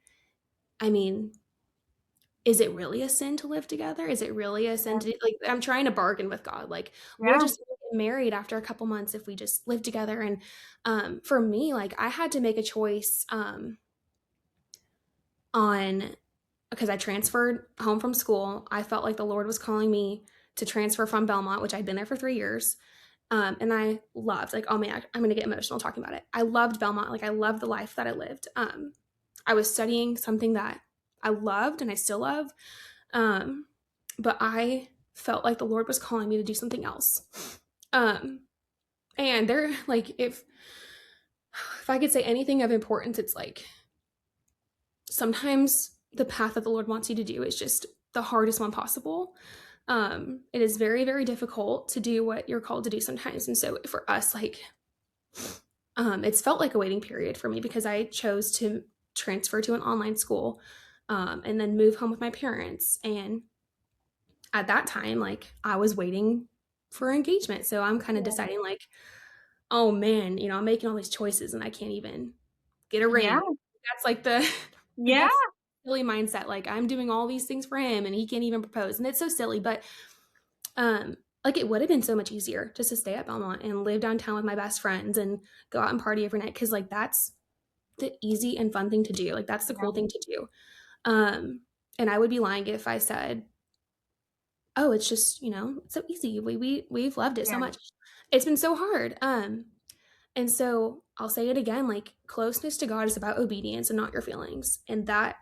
I mean, is it really a sin to live together? Is it really a sin
Yeah.
to like I'm trying to bargain with God. Like we'll
Yeah.
just get married after a couple months if we just live together. And for me, like I had to make a choice on because I transferred home from school. I felt like the Lord was calling me to transfer from Belmont, which I'd been there for 3 years. And I loved, like, oh man, I'm gonna get emotional talking about it. I loved Belmont. Like I loved the life that I lived. I was studying something that I loved and I still love. But I felt like the Lord was calling me to do something else. And there, like, if I could say anything of importance, it's like sometimes the path that the Lord wants you to do is just the hardest one possible. It is very, very difficult to do what you're called to do sometimes. And so for us, like, it's felt like a waiting period for me because I chose to transfer to an online school and then move home with my parents. And at that time, like, I was waiting for engagement. So I'm kind of
Yeah.
deciding, like, oh man, I'm making all these choices and I can't even get a
Yeah.
ring. That's like
Yeah.
that's silly mindset. Like I'm doing all these things for him and he can't even propose. And it's so silly, but like it would have been so much easier just to stay at Belmont and live downtown with my best friends and go out and party every night. Cause like that's the easy and fun thing to do. Like that's the
Yeah.
cool thing to do. And I would be lying if I said, oh, it's just, it's so easy. We've loved it so
Yeah.
much. It's been so hard. And so I'll say it again, like closeness to God is about obedience and not your feelings. And that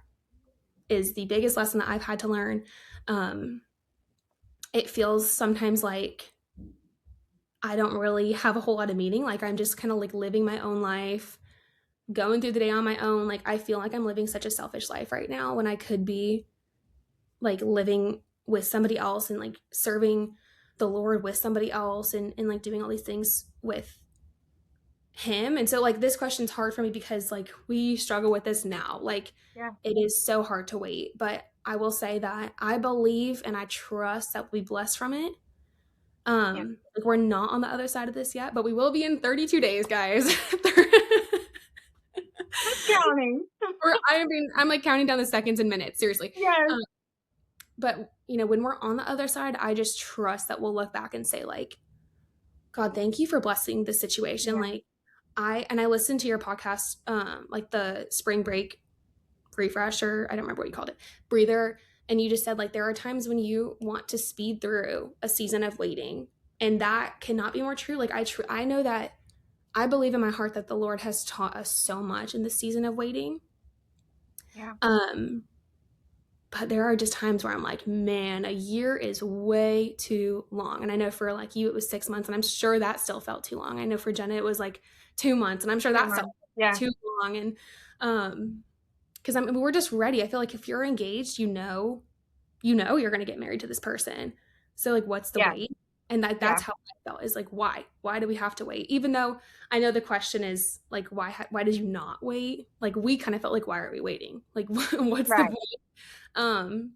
is the biggest lesson that I've had to learn. It feels sometimes like I don't really have a whole lot of meaning. Like I'm just kind of like living my own life, going through the day on my own. Like I feel like I'm living such a selfish life right now when I could be like living with somebody else and like serving the Lord with somebody else and like doing all these things with him. And so like this question's hard for me because like we struggle with this now. Like
Yeah.
it is so hard to wait. But I will say that I believe and I trust that we'll be blessed from it.
Yeah.
Like we're not on the other side of this yet, but we will be in 32 days, guys.
Counting.
Or I'm like counting down the seconds and minutes, seriously.
Yes.
But when we're on the other side, I just trust that we'll look back and say like, God, thank you for blessing this situation.
Yeah.
Like I listened to your podcast, like the spring break refresh, or I don't remember what you called it, breather. And you just said like, there are times when you want to speed through a season of waiting. And that cannot be more true. Like I know that I believe in my heart that the Lord has taught us so much in the season of waiting.
Yeah.
But there are just times where I'm like, man, a year is way too long. And I know for like you, it was 6 months, and I'm sure that still felt too long. I know for Jenna, it was like 2 months, and I'm sure that felt too long. And because we're just ready. I feel like if you're engaged, you're going to get married to this person. So like, what's the wait? And that's how I felt, is like, why do we have to wait? Even though I know the question is like, why did you not wait? Like we kind of felt like, why are we waiting? Like what's the point?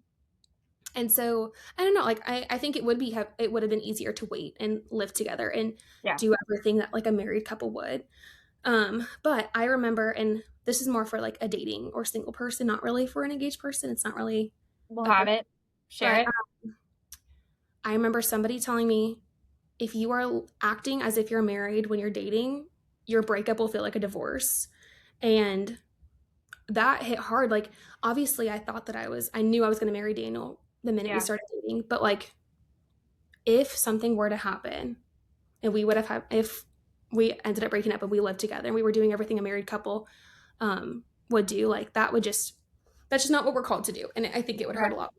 And so I don't know, like I think it would have been easier to wait and live together and do everything that like a married couple would. But I remember, and this is more for like a dating or single person, not really for an engaged person. It's not really.
We'll have it. Share it.
I remember somebody telling me, if you are acting as if you're married when you're dating, your breakup will feel like a divorce. And that hit hard. Like, obviously I thought that I knew I was going to marry Daniel the minute we started dating. But like, if something were to happen and if we ended up breaking up and we lived together and we were doing everything a married couple would do, like that's just not what we're called to do. And I think it would hurt a lot worse.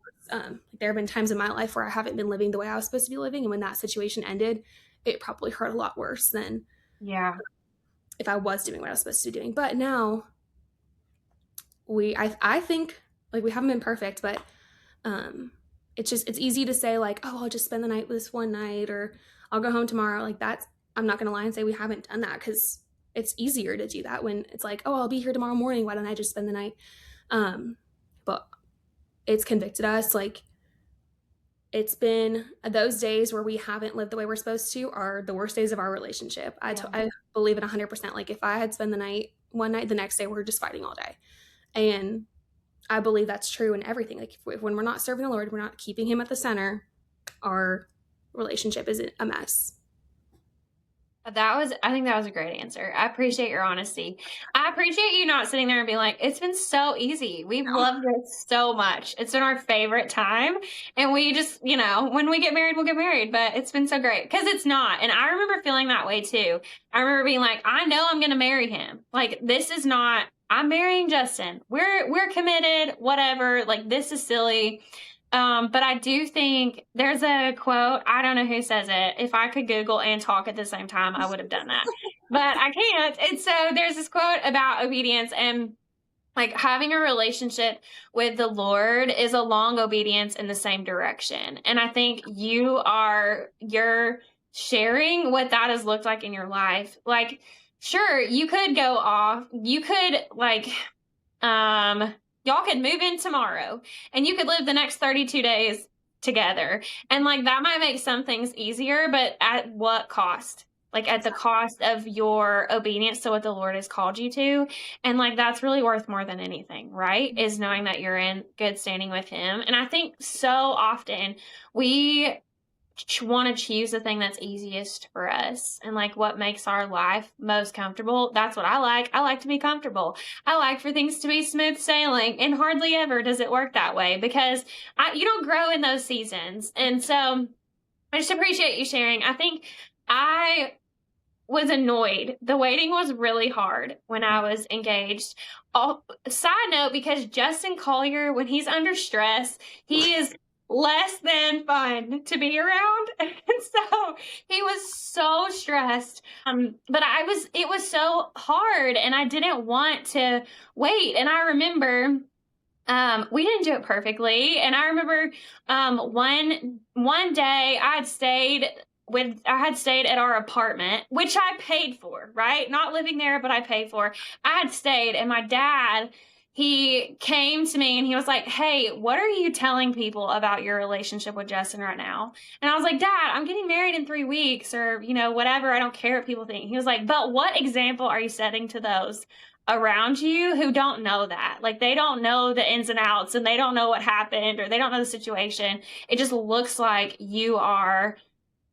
There have been times in my life where I haven't been living the way I was supposed to be living. And when that situation ended, it probably hurt a lot worse than if I was doing what I was supposed to be doing. But now I think like we haven't been perfect, but it's easy to say like, oh, I'll just spend the night with this one night, or I'll go home tomorrow. Like I'm not going to lie and say we haven't done that, because it's easier to do that when it's like, oh, I'll be here tomorrow morning. Why don't I just spend the night? But it's convicted us. Like, it's been those days where we haven't lived the way we're supposed to are the worst days of our relationship. I believe it 100%. Like, if I had spent the night one night, the next day we're just fighting all day. And I believe that's true in everything. Like, when we're not serving the Lord, we're not keeping him at the center, our relationship is a mess.
I think that was a great answer. I appreciate your honesty. I appreciate you not sitting there and being like, it's been so easy. We've loved it so much. It's been our favorite time. And we just, when we get married, we'll get married, but it's been so great, because it's not. And I remember feeling that way too. I remember being like, I know I'm going to marry him. Like, this is not, I'm marrying Justin. We're committed, whatever. Like, this is silly. But I do think there's a quote, I don't know who says it. If I could Google and talk at the same time, I would have done that. But I can't. And so there's this quote about obedience, and like, having a relationship with the Lord is a long obedience in the same direction. And I think you're sharing what that has looked like in your life. Like, sure, you could go off. You could y'all could move in tomorrow and you could live the next 32 days together. And like, that might make some things easier, but at what cost? Like, at the cost of your obedience to what the Lord has called you to. And like, that's really worth more than anything, right? Is knowing that you're in good standing with him. And I think so often we want to choose the thing that's easiest for us and like what makes our life most comfortable. That's what I like. I like to be comfortable. I like for things to be smooth sailing, and hardly ever does it work that way, because you don't grow in those seasons. And so I just appreciate you sharing. I think I was annoyed. The waiting was really hard when I was engaged. Side note, because Justin Collier, when he's under stress, he is less than fun to be around. And so he was so stressed. But it was so hard, and I didn't want to wait. And I remember we didn't do it perfectly. And I remember one day I had stayed at our apartment, which I paid for, right? Not living there, but I paid for. I had stayed, and my dad, he came to me and he was like, hey, what are you telling people about your relationship with Justin right now? And I was like, Dad, I'm getting married in 3 weeks, or, whatever. I don't care what people think. He was like, but what example are you setting to those around you who don't know that? Like, they don't know the ins and outs, and they don't know what happened, or they don't know the situation. It just looks like you are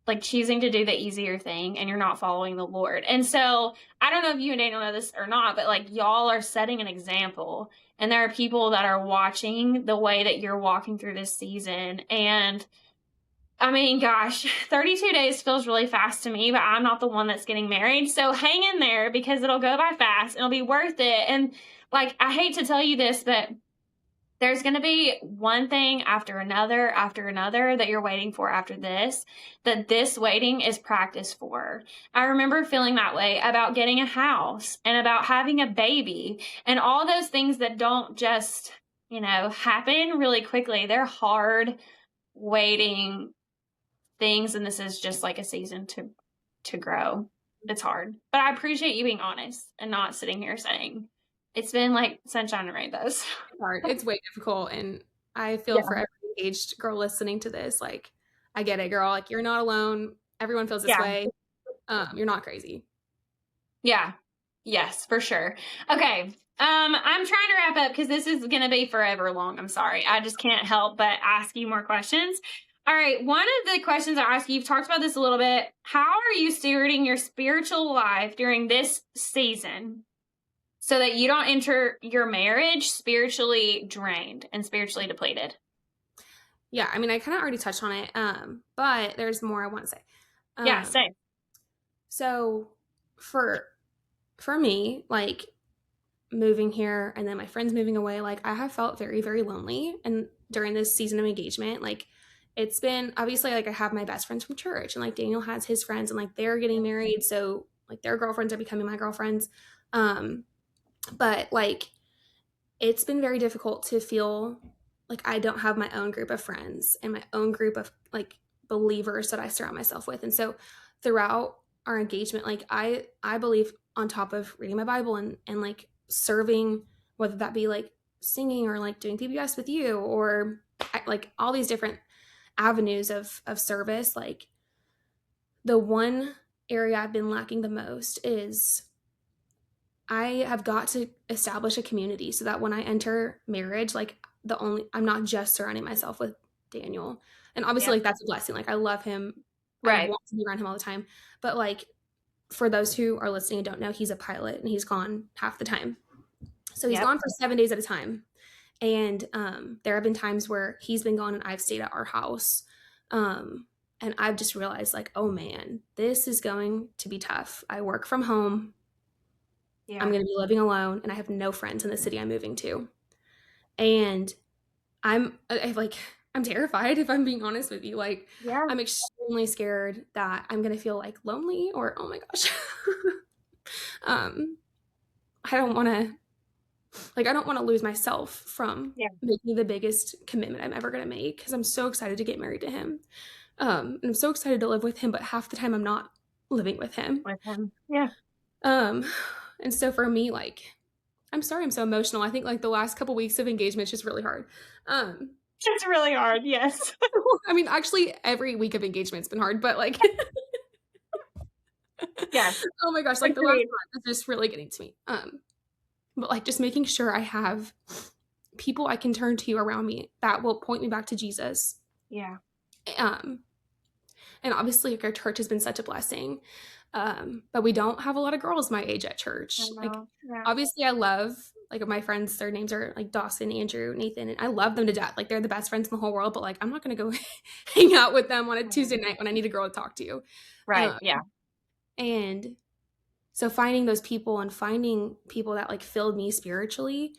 like choosing to do the easier thing, and you're not following the Lord. And so I don't know if you and Daniel know this or not, but like, y'all are setting an example, and there are people that are watching the way that you're walking through this season. And I mean, gosh, 32 days feels really fast to me, but I'm not the one that's getting married. So hang in there, because it'll go by fast. It'll be worth it. And like, I hate to tell you this, but there's going to be one thing after another that you're waiting for after this, that this waiting is practice for. I remember feeling that way about getting a house and about having a baby and all those things that don't just, happen really quickly. They're hard waiting things, and this is just like a season to grow. It's hard. But I appreciate you being honest and not sitting here saying, it's been like sunshine and rainbows.
It's hard. It's way difficult. And I feel for every engaged girl listening to this, like, I get it, girl. Like, you're not alone. Everyone feels this way. You're not crazy.
Yeah. Yes, for sure. Okay. I'm trying to wrap up, because this is going to be forever long. I'm sorry. I just can't help but ask you more questions. All right. One of the questions I ask you, you've talked about this a little bit. How are you stewarding your spiritual life during this season, so that you don't enter your marriage spiritually drained and spiritually depleted?
Yeah, I mean, I kind of already touched on it, but there's more I want to say.
Yeah, same.
So for me, like, moving here and then my friends moving away, like, I have felt very, very lonely. And during this season of engagement, like, it's been obviously, like, I have my best friends from church, and like Daniel has his friends, and like they're getting married, so like their girlfriends are becoming my girlfriends. But like, it's been very difficult to feel like I don't have my own group of friends and my own group of like believers that I surround myself with. And so throughout our engagement, like I believe on top of reading my Bible and like serving, whether that be like singing or like doing PBS with you or like all these different avenues of service, like the one area I've been lacking the most is I have got to establish a community so that when I enter marriage, like I'm not just surrounding myself with Daniel. And obviously,
Yep.
like that's a blessing. Like I love him. I
Right.
want to be around him all the time. But like for those who are listening and don't know, he's a pilot and he's gone half the time. So he's
Yep.
gone for 7 days at a time. And there have been times where he's been gone and I've stayed at our house. And I've just realized like, oh man, this is going to be tough. I work from home.
Yeah.
I'm going to be living alone and I have no friends in the city I'm moving to. And I'm terrified if I'm being honest with you. Like
Yeah.
I'm extremely scared that I'm going to feel like lonely or oh my gosh. I don't want to lose myself from making the biggest commitment I'm ever going to make because I'm so excited to get married to him. And I'm so excited to live with him, but half the time I'm not living with him.
Yeah.
And so for me, like, I'm sorry I'm so emotional. I think like the last couple weeks of engagement is just really hard.
It's really hard, yes.
I mean, actually every week of engagement's been hard, but like
yeah.
Oh my gosh, like the last month is just really getting to me. But like just making sure I have people I can turn to around me that will point me back to Jesus.
Yeah.
And obviously like our church has been such a blessing. But we don't have a lot of girls my age at church. Like obviously I love like my friends, their names are like Dawson, Andrew, Nathan, and I love them to death. Like they're the best friends in the whole world, but like I'm not gonna go hang out with them on a Tuesday night when I need a girl to talk to.
Right. Yeah.
And so finding those people and finding people that like filled me spiritually.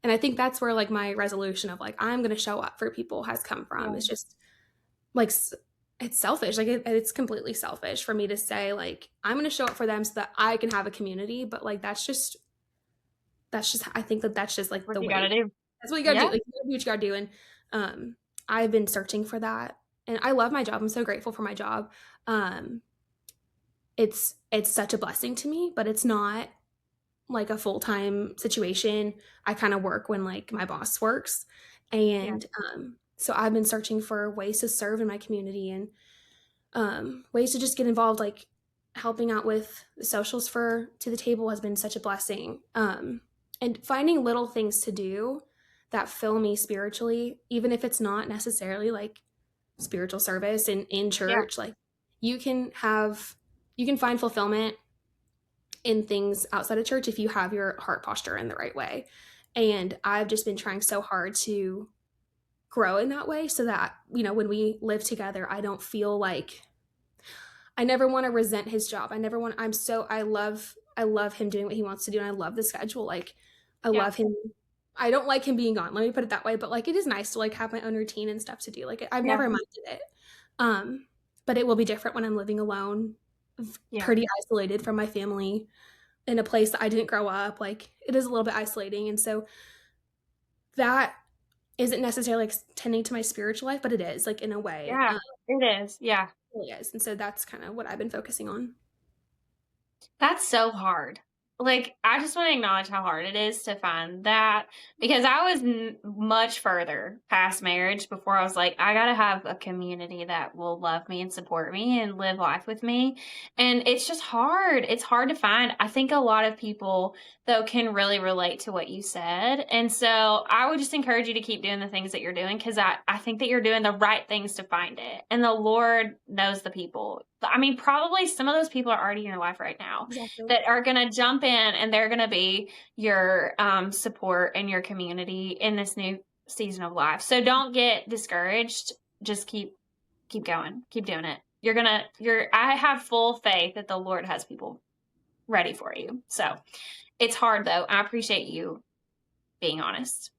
And I think that's where like my resolution of like, I'm going to show up for people has come from. It's just like, it's selfish. Like it's completely selfish for me to say like, I'm going to show up for them so that I can have a community. But like, that's just, I think that's just like
what
the
you
way.
gotta do.
That's what you gotta do. Like you gotta do what you gotta do. And I've been searching for that. And I love my job. I'm so grateful for my job. It's such a blessing to me, but it's not like a full-time situation. I kind of work when like my boss works. And so I've been searching for ways to serve in my community and ways to just get involved, like helping out with the socials for To the Table has been such a blessing. And finding little things to do that fill me spiritually, even if it's not necessarily like spiritual service and in church, like you can find fulfillment in things outside of church if you have your heart posture in the right way. And I've just been trying so hard to grow in that way so that, you know, when we live together, I don't feel like I never want to resent his job. I love him doing what he wants to do. And I love the schedule. Like I love him. I don't like him being gone. Let me put it that way. But like, it is nice to like have my own routine and stuff to do. Like I've never minded it. But it will be different when I'm living alone, pretty isolated from my family in a place that I didn't grow up. Like it is a little bit isolating. And so that isn't necessarily like tending to my spiritual life, but it is like in a way.
Yeah, it is. Yeah.
It really is. And so that's kind of what I've been focusing on.
That's so hard. Like, I just want to acknowledge how hard it is to find that because I was much further past marriage before I was like, I got to have a community that will love me and support me and live life with me. And it's just hard. It's hard to find. I think a lot of people, though, can really relate to what you said. And so I would just encourage you to keep doing the things that you're doing because I think that you're doing the right things to find it. And the Lord knows the people. I mean, probably some of those people are already in your life right now that are going to jump in and they're going to be your support and your community in this new season of life. So don't get discouraged. Just keep going. Keep doing it. I have full faith that the Lord has people ready for you. So it's hard though. I appreciate you being honest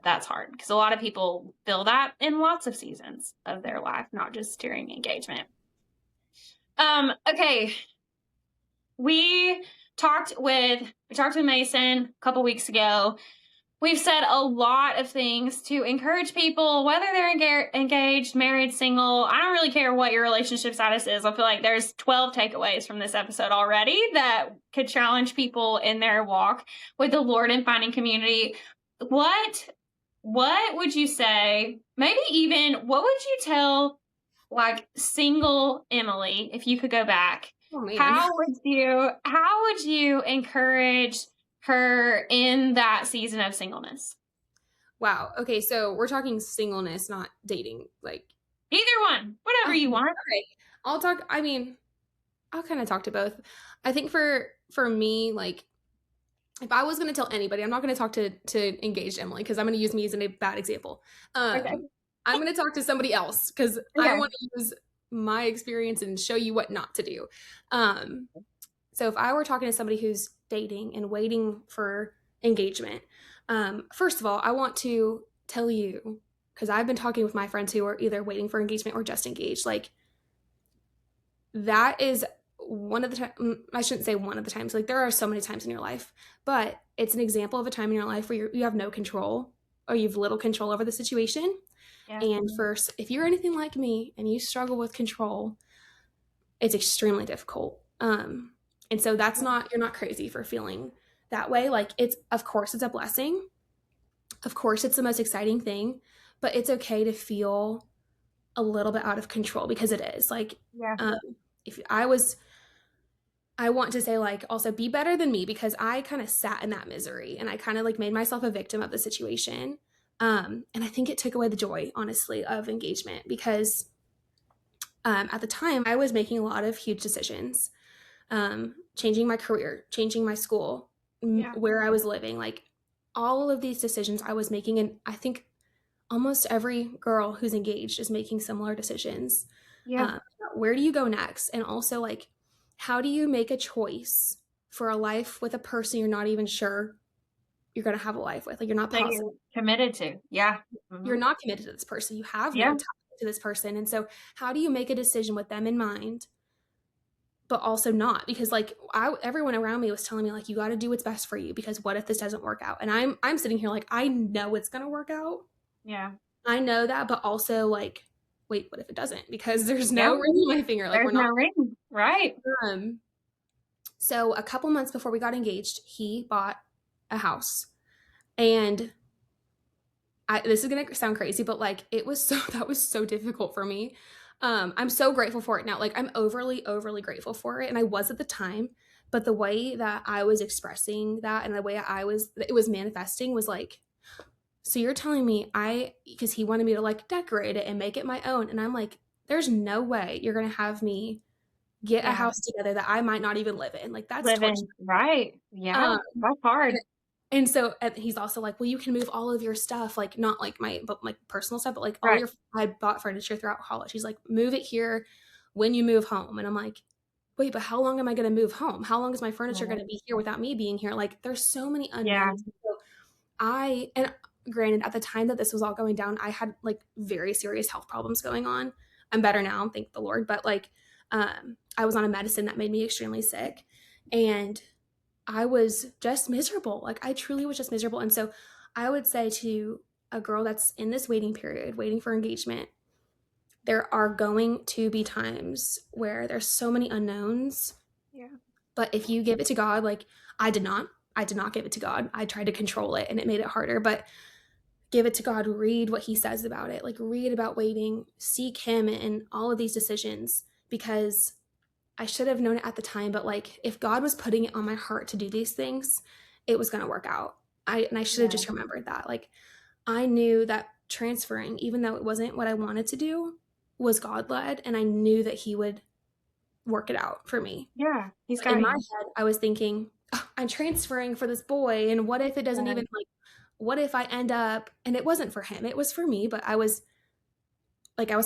that's hard because a lot of people feel that in lots of seasons of their life, not just during engagement. Okay. We talked with Mason a couple weeks ago. we've said a lot of things to encourage people, whether they're engaged, married, single. I don't really care what your relationship status is. I feel like there's 12 takeaways from this episode already that could challenge people in their walk with the Lord and finding community. What would you say? Maybe even what would you tell like single Emily if you could go back?
Oh man.
How would you encourage her in that season of singleness?
Wow. Okay, so we're talking singleness, not dating. Like
either one, whatever you want.
Okay. I'll kind of talk to both. I think for me, like if I was going to tell anybody, I'm not going to talk to engaged Emily because I'm going to use me as a bad example.
Okay.
I'm going to talk to somebody else because I want to use my experience and show you what not to do. So if I were talking to somebody who's dating and waiting for engagement, first of all, I want to tell you, because I've been talking with my friends who are either waiting for engagement or just engaged, like that is one of the times, I shouldn't say one of the times, like there are so many times in your life, but it's an example of a time in your life where you have no control or you have little control over the situation. Yeah. And first, if you're anything like me and you struggle with control, it's extremely difficult. And so you're not crazy for feeling that way. Like of course it's a blessing. Of course it's the most exciting thing, but it's okay to feel a little bit out of control because it is like, if I want to say like also be better than me because I kind of sat in that misery and I kind of like made myself a victim of the situation. And I think it took away the joy, honestly, of engagement because at the time I was making a lot of huge decisions, changing my career, changing my school, where I was living, like all of these decisions I was making. And I think almost every girl who's engaged is making similar decisions. Where do you go next? And also like, how do you make a choice for a life with a person you're not even sure you're going to have a life with? Like you're not
positive. Committed to. Yeah.
Mm-hmm. You're not committed to this person. You have no tie to this person. And so how do you make a decision with them in mind, but also not? Because like everyone around me was telling me like, you got to do what's best for you because what if this doesn't work out? And I'm sitting here like, I know it's going to work out. Yeah. I know that, but also like, wait, what if it doesn't? Because there's no ring on my finger. Like
there's no ring. Right.
So a couple months before we got engaged, he bought a house. And this is going to sound crazy, but like that was so difficult for me. I'm so grateful for it now. Like I'm overly, overly grateful for it. And I was at the time, but the way that I was expressing that and the way it was manifesting was like, so you're telling me because he wanted me to like decorate it and make it my own. And I'm like, there's no way you're going to have me get a house together that I might not even live in. Like that's torture.
Right. Yeah. That's hard.
And so he's also like, well, you can move all of your stuff, like not like but like personal stuff, but like I bought furniture throughout college. He's like, move it here when you move home. And I'm like, wait, but how long am I going to move home? How long is my furniture going to be here without me being here? Like there's so many unknowns. So and granted, at the time that this was all going down, I had like very serious health problems going on. I'm better now, thank the Lord. But like, I was on a medicine that made me extremely sick and I was just miserable. Like I truly was just miserable. And so I would say to a girl that's in this waiting period, waiting for engagement, there are going to be times where there's so many unknowns. Yeah. But if you give it to God, like I did not give it to God. I tried to control it and it made it harder, but give it to God, read what he says about it, like read about waiting, seek him in all of these decisions, because I should have known it at the time, but like if God was putting it on my heart to do these things, it was going to work out. I should have just remembered that. Like I knew that transferring, even though it wasn't what I wanted to do, was God led, and I knew that he would work it out for me. Yeah. In my head, I was thinking, oh, I'm transferring for this boy, and what if it doesn't even like, what if I end up, and it wasn't for him, it was for me, but I was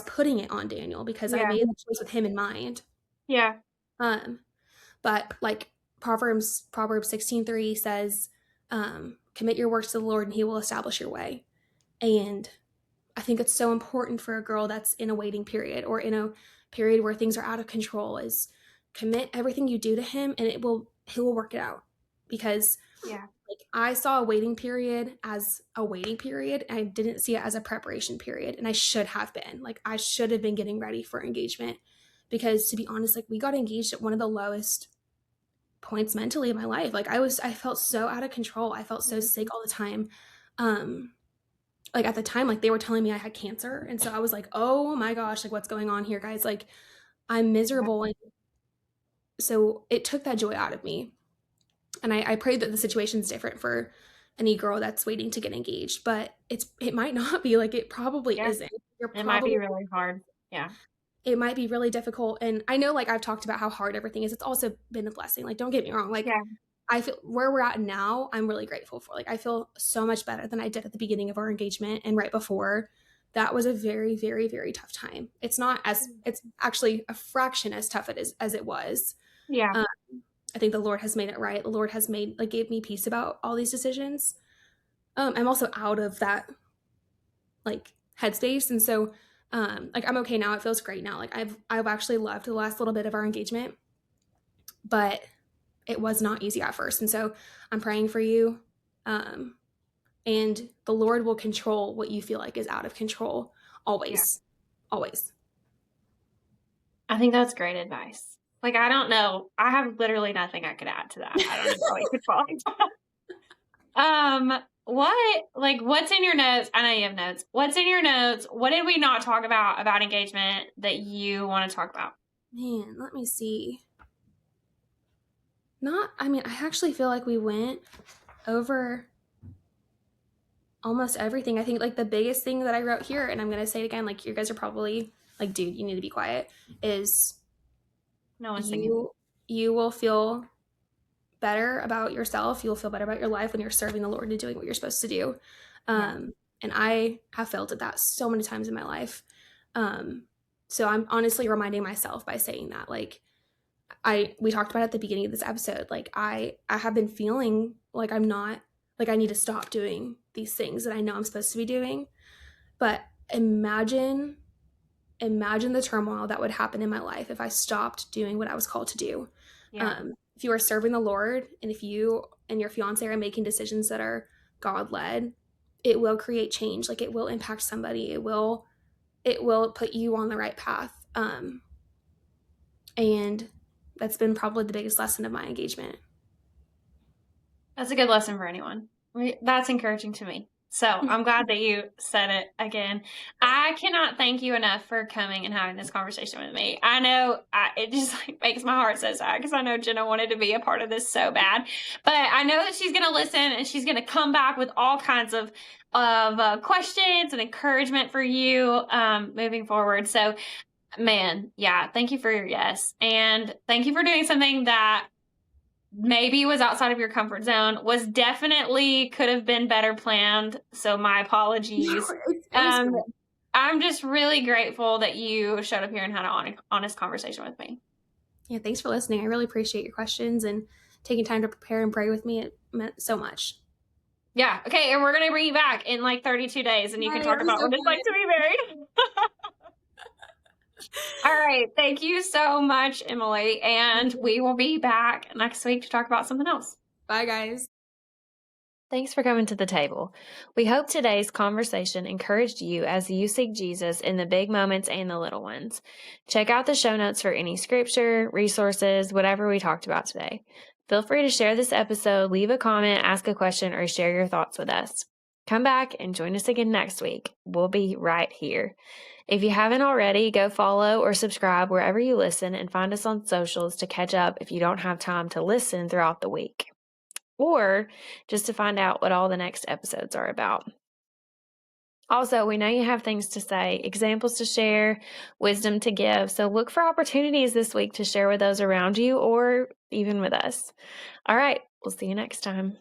putting it on Daniel because I made the choice with him in mind. Yeah. But like Proverbs 16:3 says, commit your works to the Lord and he will establish your way. And I think it's so important for a girl that's in a waiting period or in a period where things are out of control is commit everything you do to him and he will work it out. Because Like I saw a waiting period as a waiting period. And I didn't see it as a preparation period. And I should have been. Like I should have been getting ready for engagement because to be honest, like we got engaged at one of the lowest points mentally in my life. Like I felt so out of control. I felt so sick all the time. Like at the time, like they were telling me I had cancer. And so I was like, oh my gosh, like what's going on here, guys? Like I'm miserable. And so it took that joy out of me. And I prayed that the situation's different for any girl that's waiting to get engaged, but it might not be. Like it probably isn't.
It might be really hard. Yeah.
It might be really difficult. And I know like I've talked about how hard everything is. It's also been a blessing. Like don't get me wrong. Like I feel where we're at now, I'm really grateful for. Like I feel so much better than I did at the beginning of our engagement and right before. That was a very, very, very tough time. It's actually a fraction as tough as it was.
Yeah.
I think the Lord has made it right. The Lord has gave me peace about all these decisions. I'm also out of that like headspace. And so like I'm okay now. It feels great now. Like I've actually loved the last little bit of our engagement, but it was not easy at first. And so I'm praying for you. And the Lord will control what you feel like is out of control. Always. Yeah. Always. I
think that's great advice. Like, I don't know. I have literally nothing I could add to that. I don't know how you could follow. What's in your notes? I know you have notes. What's in your notes? What did we not talk about engagement that you want to talk about?
Man, let me see. I actually feel like we went over almost everything. I think like the biggest thing that I wrote here, and I'm going to say it again, like you guys are probably like, dude, you need to be quiet, is
no one's thinking.
You will feel better about yourself. You'll feel better about your life when you're serving the Lord and doing what you're supposed to do. And I have failed at that so many times in my life. So I'm honestly reminding myself by saying that, like, we talked about at the beginning of this episode, like I have been feeling like I'm not, like I need to stop doing these things that I know I'm supposed to be doing. But imagine the turmoil that would happen in my life if I stopped doing what I was called to do. Yeah. If you are serving the Lord, and if you and your fiance are making decisions that are God-led, it will create change. Like it will impact somebody. It will put you on the right path. And that's been probably the biggest lesson of my engagement.
That's a good lesson for anyone. That's encouraging to me. So I'm glad that you said it again. I cannot thank you enough for coming and having this conversation with me. I know it just like makes my heart so sad because I know Jenna wanted to be a part of this so bad, but I know that she's going to listen and she's going to come back with all kinds of questions and encouragement for you moving forward. So man, yeah, thank you for your yes. And thank you for doing something that maybe was outside of your comfort zone, was definitely could have been better planned. So my apologies. I'm just really grateful that you showed up here and had an honest conversation with me.
Yeah, thanks for listening. I really appreciate your questions and taking time to prepare and pray with me. It meant so much.
Yeah. Okay. And we're going to bring you back in like 32 days and you can talk about what it's like to be married. All right. Thank you so much, Emily. And we will be back next week to talk about something else.
Bye, guys.
Thanks for coming to the table. We hope today's conversation encouraged you as you seek Jesus in the big moments and the little ones. Check out the show notes for any scripture, resources, whatever we talked about today. Feel free to share this episode, leave a comment, ask a question, or share your thoughts with us. Come back and join us again next week. We'll be right here. If you haven't already, go follow or subscribe wherever you listen and find us on socials to catch up if you don't have time to listen throughout the week, or just to find out what all the next episodes are about. Also, we know you have things to say, examples to share, wisdom to give, so look for opportunities this week to share with those around you or even with us. All right, we'll see you next time.